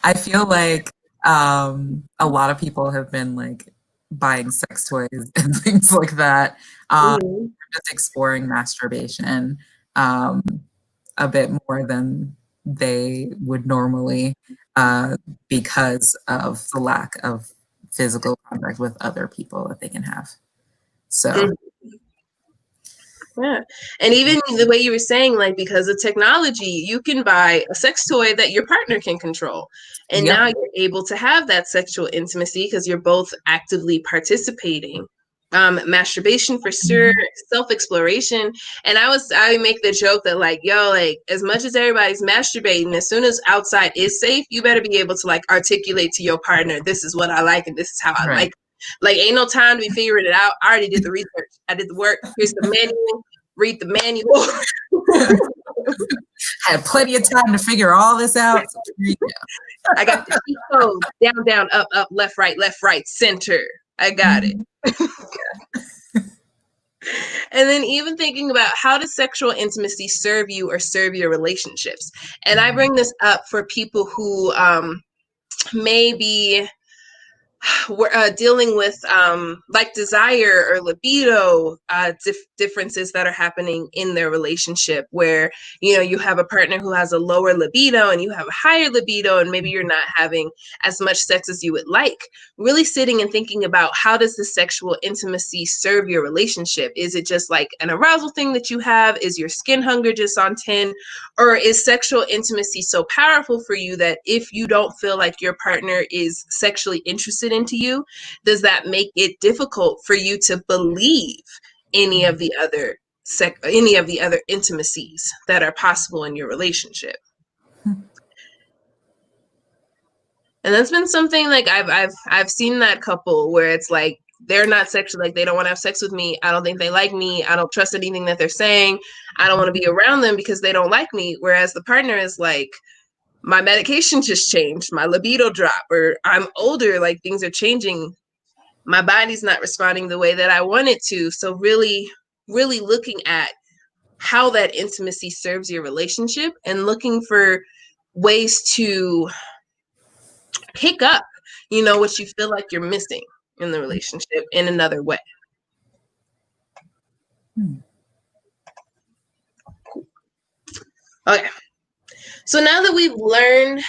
I feel like a lot of people have been like buying sex toys and things like that. Just exploring masturbation a bit more than they would normally because of the lack of physical contact with other people that they can have. So. Yeah. And even the way you were saying, like, because of technology, you can buy a sex toy that your partner can control. And now you're able to have that sexual intimacy because you're both actively participating. Masturbation for sure, self-exploration. And I make the joke that like, yo, like as much as everybody's masturbating, as soon as outside is safe, you better be able to like articulate to your partner, this is what I like and this is how I like it. Like ain't no time to be figuring it out. I already did the research. I did the work. Here's the manual. Read the manual. Had plenty of time to figure all this out. I got the key code. Down, down, up, up, left, right, center. I got it. And then even thinking about how does sexual intimacy serve you or serve your relationships? And I bring this up for people who may be dealing with like desire or libido differences that are happening in their relationship, where you know you have a partner who has a lower libido and you have a higher libido, and maybe you're not having as much sex as you would like. Really sitting and thinking about how does the sexual intimacy serve your relationship? Is it just like an arousal thing that you have? Is your skin hunger just on 10? Or is sexual intimacy so powerful for you that if you don't feel like your partner is sexually interested into you, does that make it difficult for you to believe any of the other intimacies that are possible in your relationship? And that's been something like I've seen that couple where it's like they're not sexual, like they don't want to have sex with me. I don't think they like me. I don't trust anything that they're saying. I don't want to be around them because they don't like me. Whereas the partner is like, my medication just changed, my libido dropped, or I'm older, like things are changing. My body's not responding the way that I want it to. So really, really looking at how that intimacy serves your relationship and looking for ways to pick up, you know, what you feel like you're missing in the relationship in another way. Okay. So now that we've learned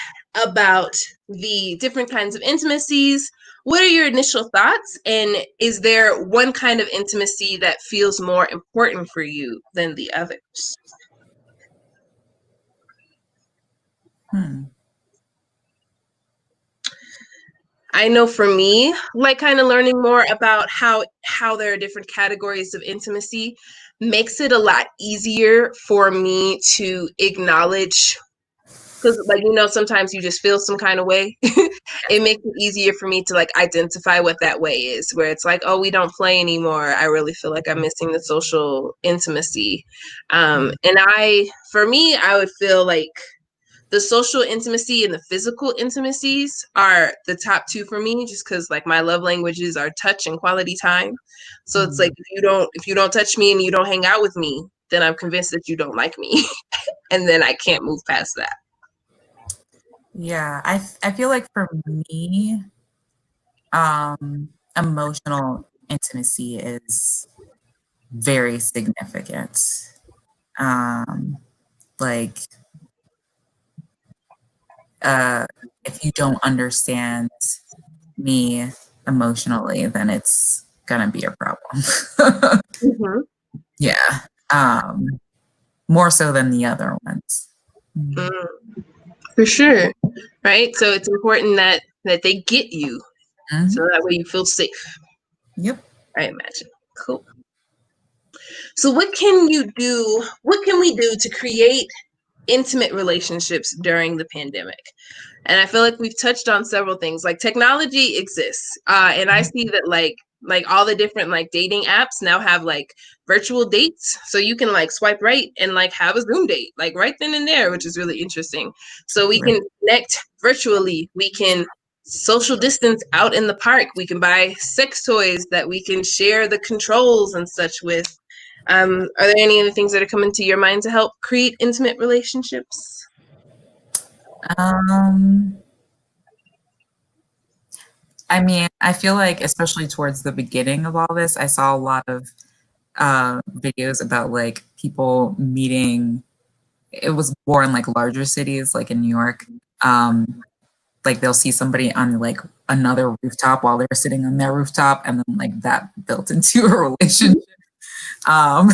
about the different kinds of intimacies, what are your initial thoughts? And is there one kind of intimacy that feels more important for you than the others? Hmm. I know for me, like kind of learning more about how there are different categories of intimacy makes it a lot easier for me to acknowledge, because like sometimes you just feel some kind of way. It makes it easier for me to like identify what that way is, where it's like, oh, we don't play anymore. I really feel like I'm missing the social intimacy. And for me, I would feel like the social intimacy and the physical intimacies are the top two for me, just because like my love languages are touch and quality time. So it's like, if you don't touch me and you don't hang out with me, then I'm convinced that you don't like me. And then I can't move past that. Yeah, I feel like for me, emotional intimacy is very significant. Um, like, uh, if you don't understand me emotionally, then it's gonna be a problem. Mm-hmm. Yeah, um, more so than the other ones. Mm, for sure. Right. So it's important that they get you, so Mhm. that way you feel safe. Yep. I imagine. Cool. So what can you do? What can we do to create intimate relationships during the pandemic? And I feel like we've touched on several things. Like technology exists, and I see that like all the different like dating apps now have like virtual dates, so you can like swipe right and like have a Zoom date like right then and there, which is really interesting. So we Right. can connect virtually. We can social distance out in the park. We can buy sex toys that we can share the controls and such with. Are there any other things that are coming to your mind to help create intimate relationships? Um, I mean, I feel like especially towards the beginning of all this, I saw a lot of videos about like people meeting. It was more in like larger cities, like in New York. Like they'll see somebody on like another rooftop while they're sitting on their rooftop, and then like that built into a relationship. Um,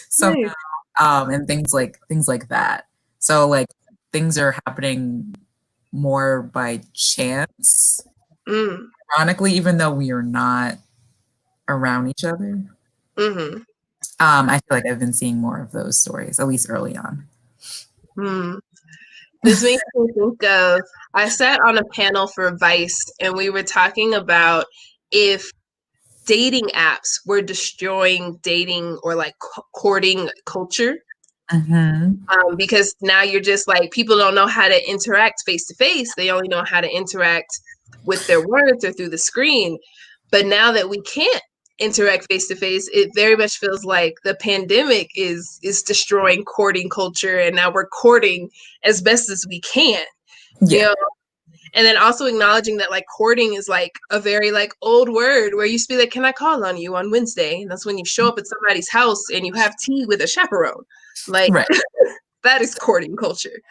somehow, Nice. and things like that. So like things are happening more by chance, Mm, ironically, even though we are not around each other. mm-hmm. I feel like I've been seeing more of those stories, at least early on. Mm. This makes me think of, I sat on a panel for Vice and we were talking about if dating apps were destroying dating or like courting culture. Mm-hmm. Because now you're just like, people don't know how to interact face to face. They only know how to interact with their words or through the screen. But now that we can't interact face to face, it very much feels like the pandemic is destroying courting culture, and now we're courting as best as we can. You Yeah. know, and then also acknowledging that like courting is like a very like old word, where you used to be like, can I call on you on Wednesday? And that's when you show up at somebody's house and you have tea with a chaperone. Like Right. that is courting culture.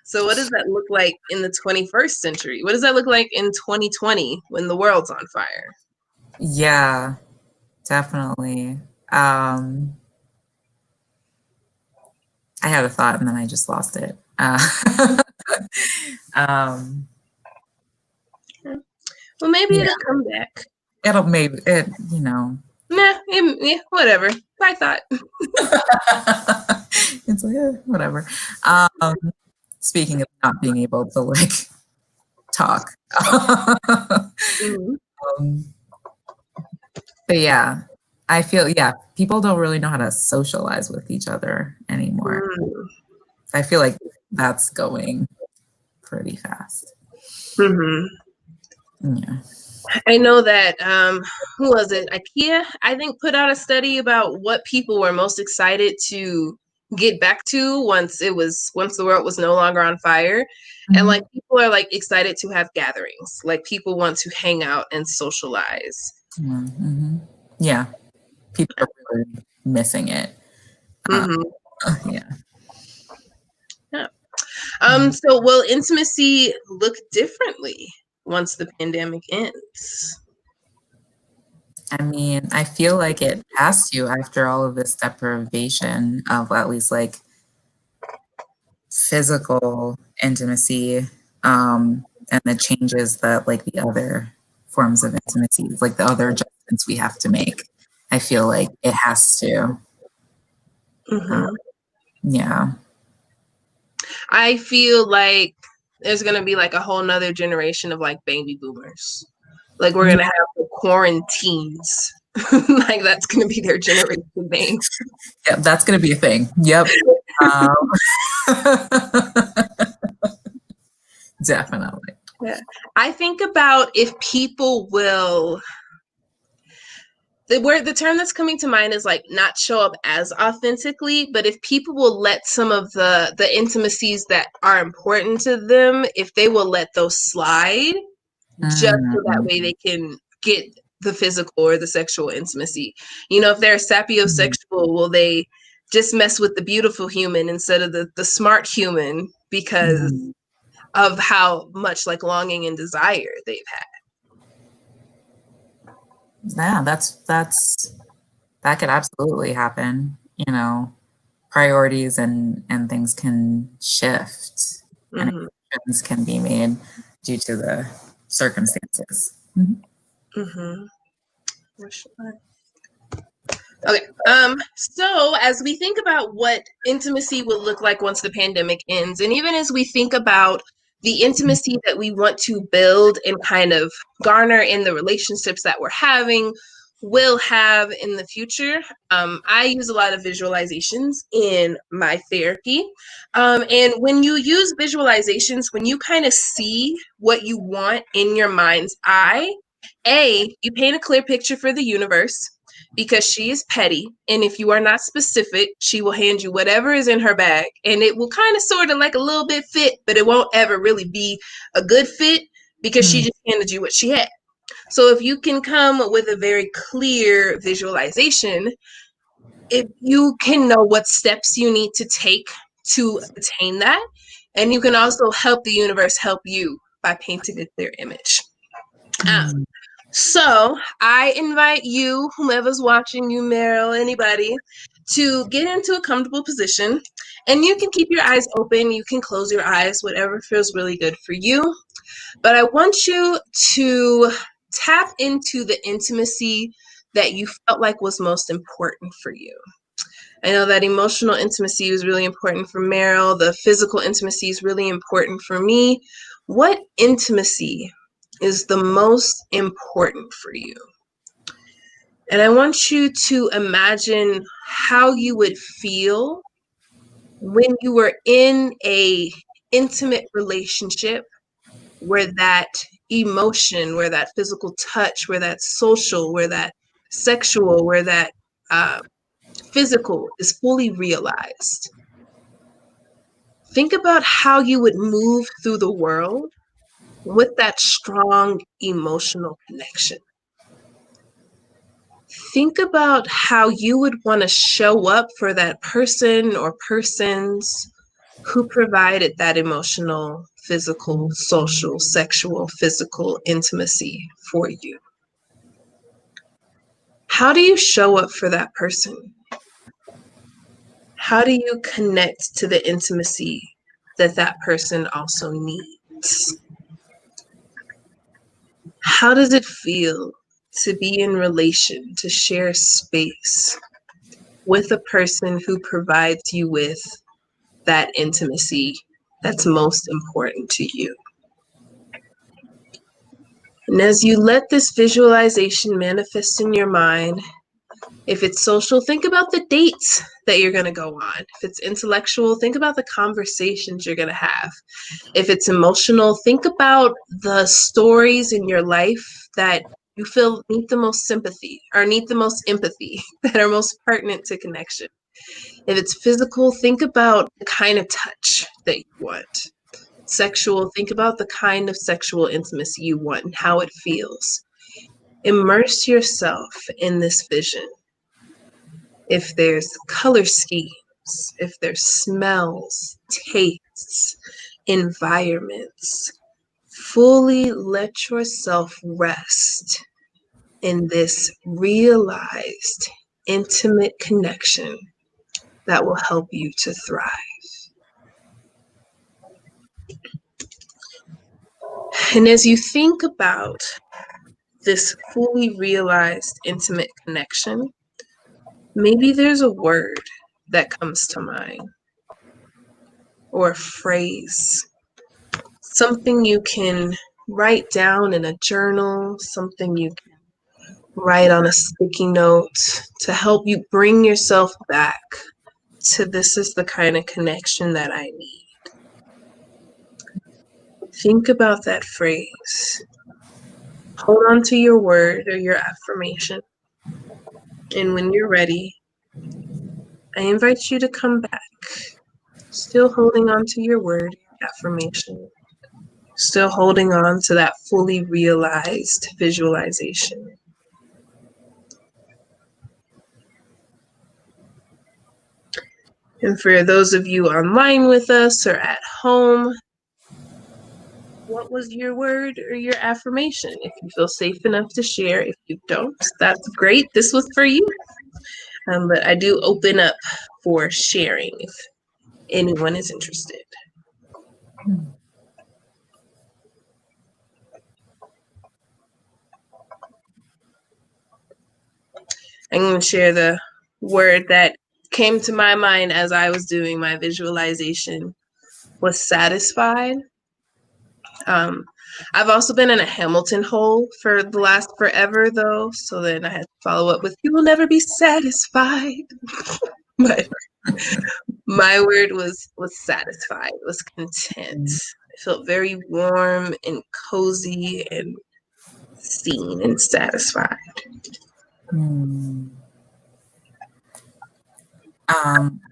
So what does that look like in the 21st century? What does that look like in 2020 when the world's on fire? Yeah, definitely. Um, I had a thought and then I just lost it. Um, Well, maybe yeah, it'll come back. it'll maybe it, you know. Nah, yeah, whatever. I thought. It's like whatever. Um, speaking of not being able to like talk. Mhm. um, but yeah, I feel yeah, people don't really know how to socialize with each other anymore. I feel like that's going pretty fast. Mm-hmm. Yeah. I know that who was it? IKEA, I think, put out a study about what people were most excited to get back to once the world was no longer on fire. And Mhm. like people are like excited to have gatherings. Like people want to hang out and socialize. Mhm. Yeah, people are really missing it. Uh, Hmm. yeah. So will intimacy look differently once the pandemic ends? I mean, I feel like it has to after all of this deprivation of at least like physical intimacy, and the changes that like the other forms of intimacy, like the other adjustments we have to make. I feel like it has to. Uh, Mm-hmm. yeah. I feel like there's gonna be like a whole nother generation of like baby boomers. Like we're Yeah, gonna have the quarantines. Like that's gonna be their generation name. that's gonna be a thing. Yep. Um, definitely. Yeah. I think about if people will the term that's coming to mind is like not show up as authentically, but if people will let some of the intimacies that are important to them, if they will let those slide, just so that Mm. way they can get the physical or the sexual intimacy. You know, if they're sapiosexual, will they just mess with the beautiful human instead of the smart human because Mm. of how much like longing and desire they've had? Yeah, that could absolutely happen. Priorities and things can shift, and Mm-hmm. decisions can be made due to the circumstances. Mhm. Mm-hmm. Okay. So as we think about what intimacy will look like once the pandemic ends, and even as we think about the intimacy that we want to build and kind of garner in the relationships that we're having, will have in the future, I use a lot of visualizations in my therapy. And when you use visualizations, when you kind of see what you want in your mind's eye, you paint a clear picture for the universe because she is petty. And if you are not specific, she will hand you whatever is in her bag. And it will kind of sort of like a little bit fit, but it won't ever really be a good fit because she Mm. just handed you what she had. So if you can come with a very clear visualization, if you can know what steps you need to take to attain that, and you can also help the universe help you by painting a clear image. Um, Mm. so I invite you, whomever's watching you, Meryl, anybody, to get into a comfortable position. And you can keep your eyes open, you can close your eyes, whatever feels really good for you. But I want you to tap into the intimacy that you felt like was most important for you. I know that emotional intimacy was really important for Meryl. The physical intimacy is really important for me. What intimacy is the most important for you? And I want you to imagine how you would feel when you were in a intimate relationship where that emotion, where that physical touch, where that social, where that sexual, where that uh, physical is fully realized. Think about how you would move through the world with that strong emotional connection. Think about how you would want to show up for that person or persons who provided that emotional, physical, social, sexual, physical intimacy for you. How do you show up for that person? How do you connect to the intimacy that that person also needs? How does it feel to be in relation, to share space with a person who provides you with that intimacy that's most important to you? And as you let this visualization manifest in your mind, if it's social, think about the dates that you're going to go on. If it's intellectual, think about the conversations you're going to have. If it's emotional, think about the stories in your life that you feel need the most sympathy or need the most empathy, that are most pertinent to connection. If it's physical, think about the kind of touch that you want. Sexual, think about the kind of sexual intimacy you want and how it feels. Immerse yourself in this vision. If there's color schemes, if there's smells, tastes, environments. Fully let yourself rest in this realized, intimate connection that will help you to thrive. And as you think about this fully realized, intimate connection, maybe there's a word that comes to mind, or a phrase, something you can write down in a journal, something you can write on a sticky note to help you bring yourself back to this is the kind of connection that I need. Think about that phrase. Hold on to your word or your affirmation. And when you're ready, I invite you to come back, still holding on to your word, affirmation, still holding on to that fully realized visualization. And for those of you online with us or at home, what was your word or your affirmation? If you feel safe enough to share, if you don't, that's great. This was for you. But I do open up for sharing if anyone is interested. I'm going to share the word that came to my mind as I was doing my visualization was satisfied. I've also been in a Hamilton hole for the last forever, though, so then I had to follow up with, you will never be satisfied. But my word was satisfied, was content. I felt very warm and cozy and seen and satisfied.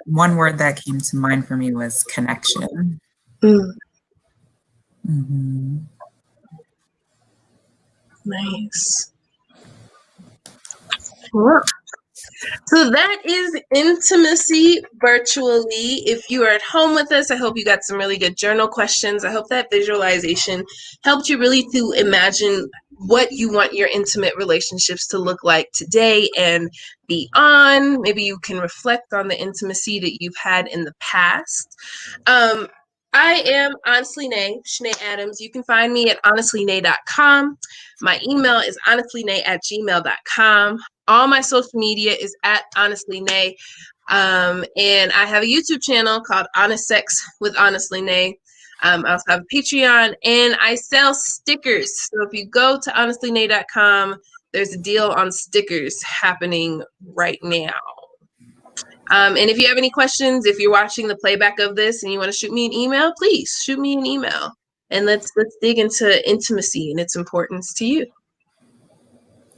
One word that came to mind for me was connection. Nice. Well, so that is intimacy virtually. If you are at home with us, I hope you got some really good journal questions. I hope that visualization helped you really to imagine what you want your intimate relationships to look like today and beyond. Maybe you can reflect on the intimacy that you've had in the past. I am Honestly Nay, Shanae Adams. You can find me at honestlynae.com. My email is honestlynae@gmail.com. All my social media is at Honestly Nay. And I have a YouTube channel called Honest Sex with Honestly Nay. I also have a Patreon, and I sell stickers. So if you go to honestlynae.com, there's a deal on stickers happening right now. And if you have any questions, if you're watching the playback of this and you want to shoot me an email, please shoot me an email. And let's dig into intimacy and its importance to you.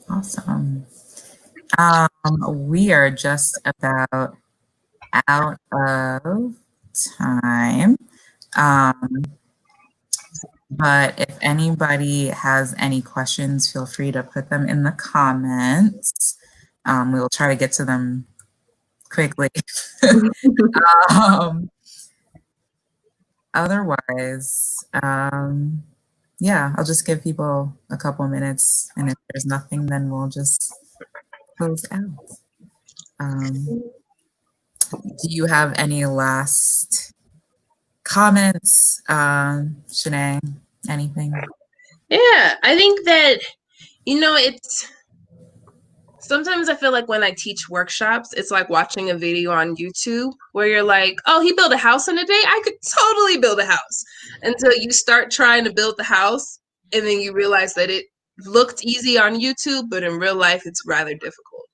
Awesome. We are just about out of time. But if anybody has any questions, feel free to put them in the comments. We will try to get to them quickly. Otherwise, yeah, I'll just give people a couple minutes, and if there's nothing, then we'll just close out. Do you have any last comments, Shanae? Anything? Yeah, I think that, it's sometimes I feel like when I teach workshops, it's like watching a video on YouTube where you're like, oh, he built a house in a day. I could totally build a house. Until you start trying to build the house, and then you realize that it looked easy on YouTube, but in real life, it's rather difficult.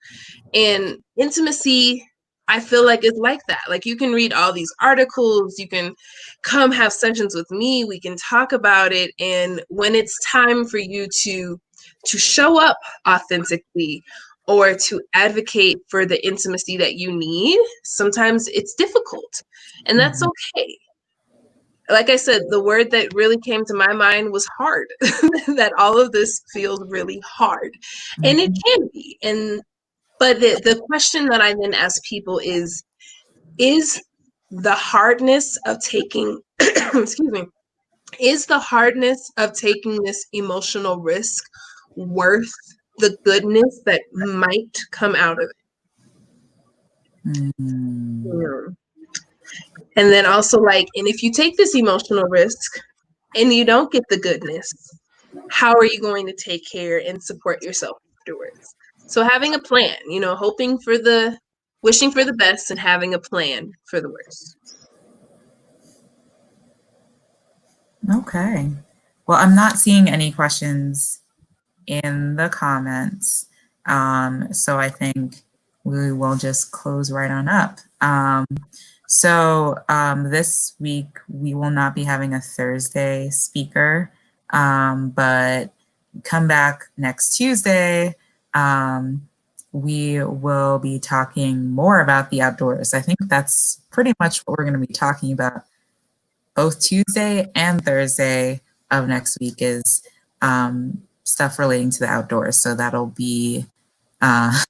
And intimacy, I feel like it's like that. Like, you can read all these articles, you can come have sessions with me, we can talk about it. And when it's time for you to show up authentically or to advocate for the intimacy that you need, sometimes it's difficult. And that's okay. Like I said, the word that really came to my mind was hard, that all of this feels really hard. And it can be. But the question that I then ask people is the hardness of taking excuse me, is the hardness of taking this emotional risk worth the goodness that might come out of it? Mm. And then also, like, and if you take this emotional risk and you don't get the goodness, how are you going to take care and support yourself afterwards? So having a plan, you know, wishing for the best and having a plan for the worst. Okay. Well, I'm not seeing any questions in the comments. So I think we will just close right on up. This week we will not be having a Thursday speaker, but come back next Tuesday. We will be talking more about the outdoors. I think that's pretty much what we're going to be talking about both Tuesday and Thursday of next week is stuff relating to the outdoors. So that'll be, and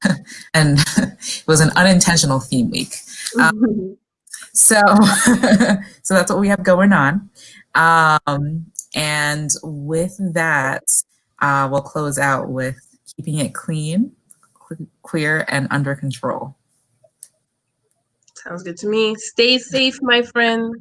it was an unintentional theme week. So that's what we have going on. And with that, we'll close out with keeping it clean, queer, and under control. Sounds good to me. Stay safe, my friends.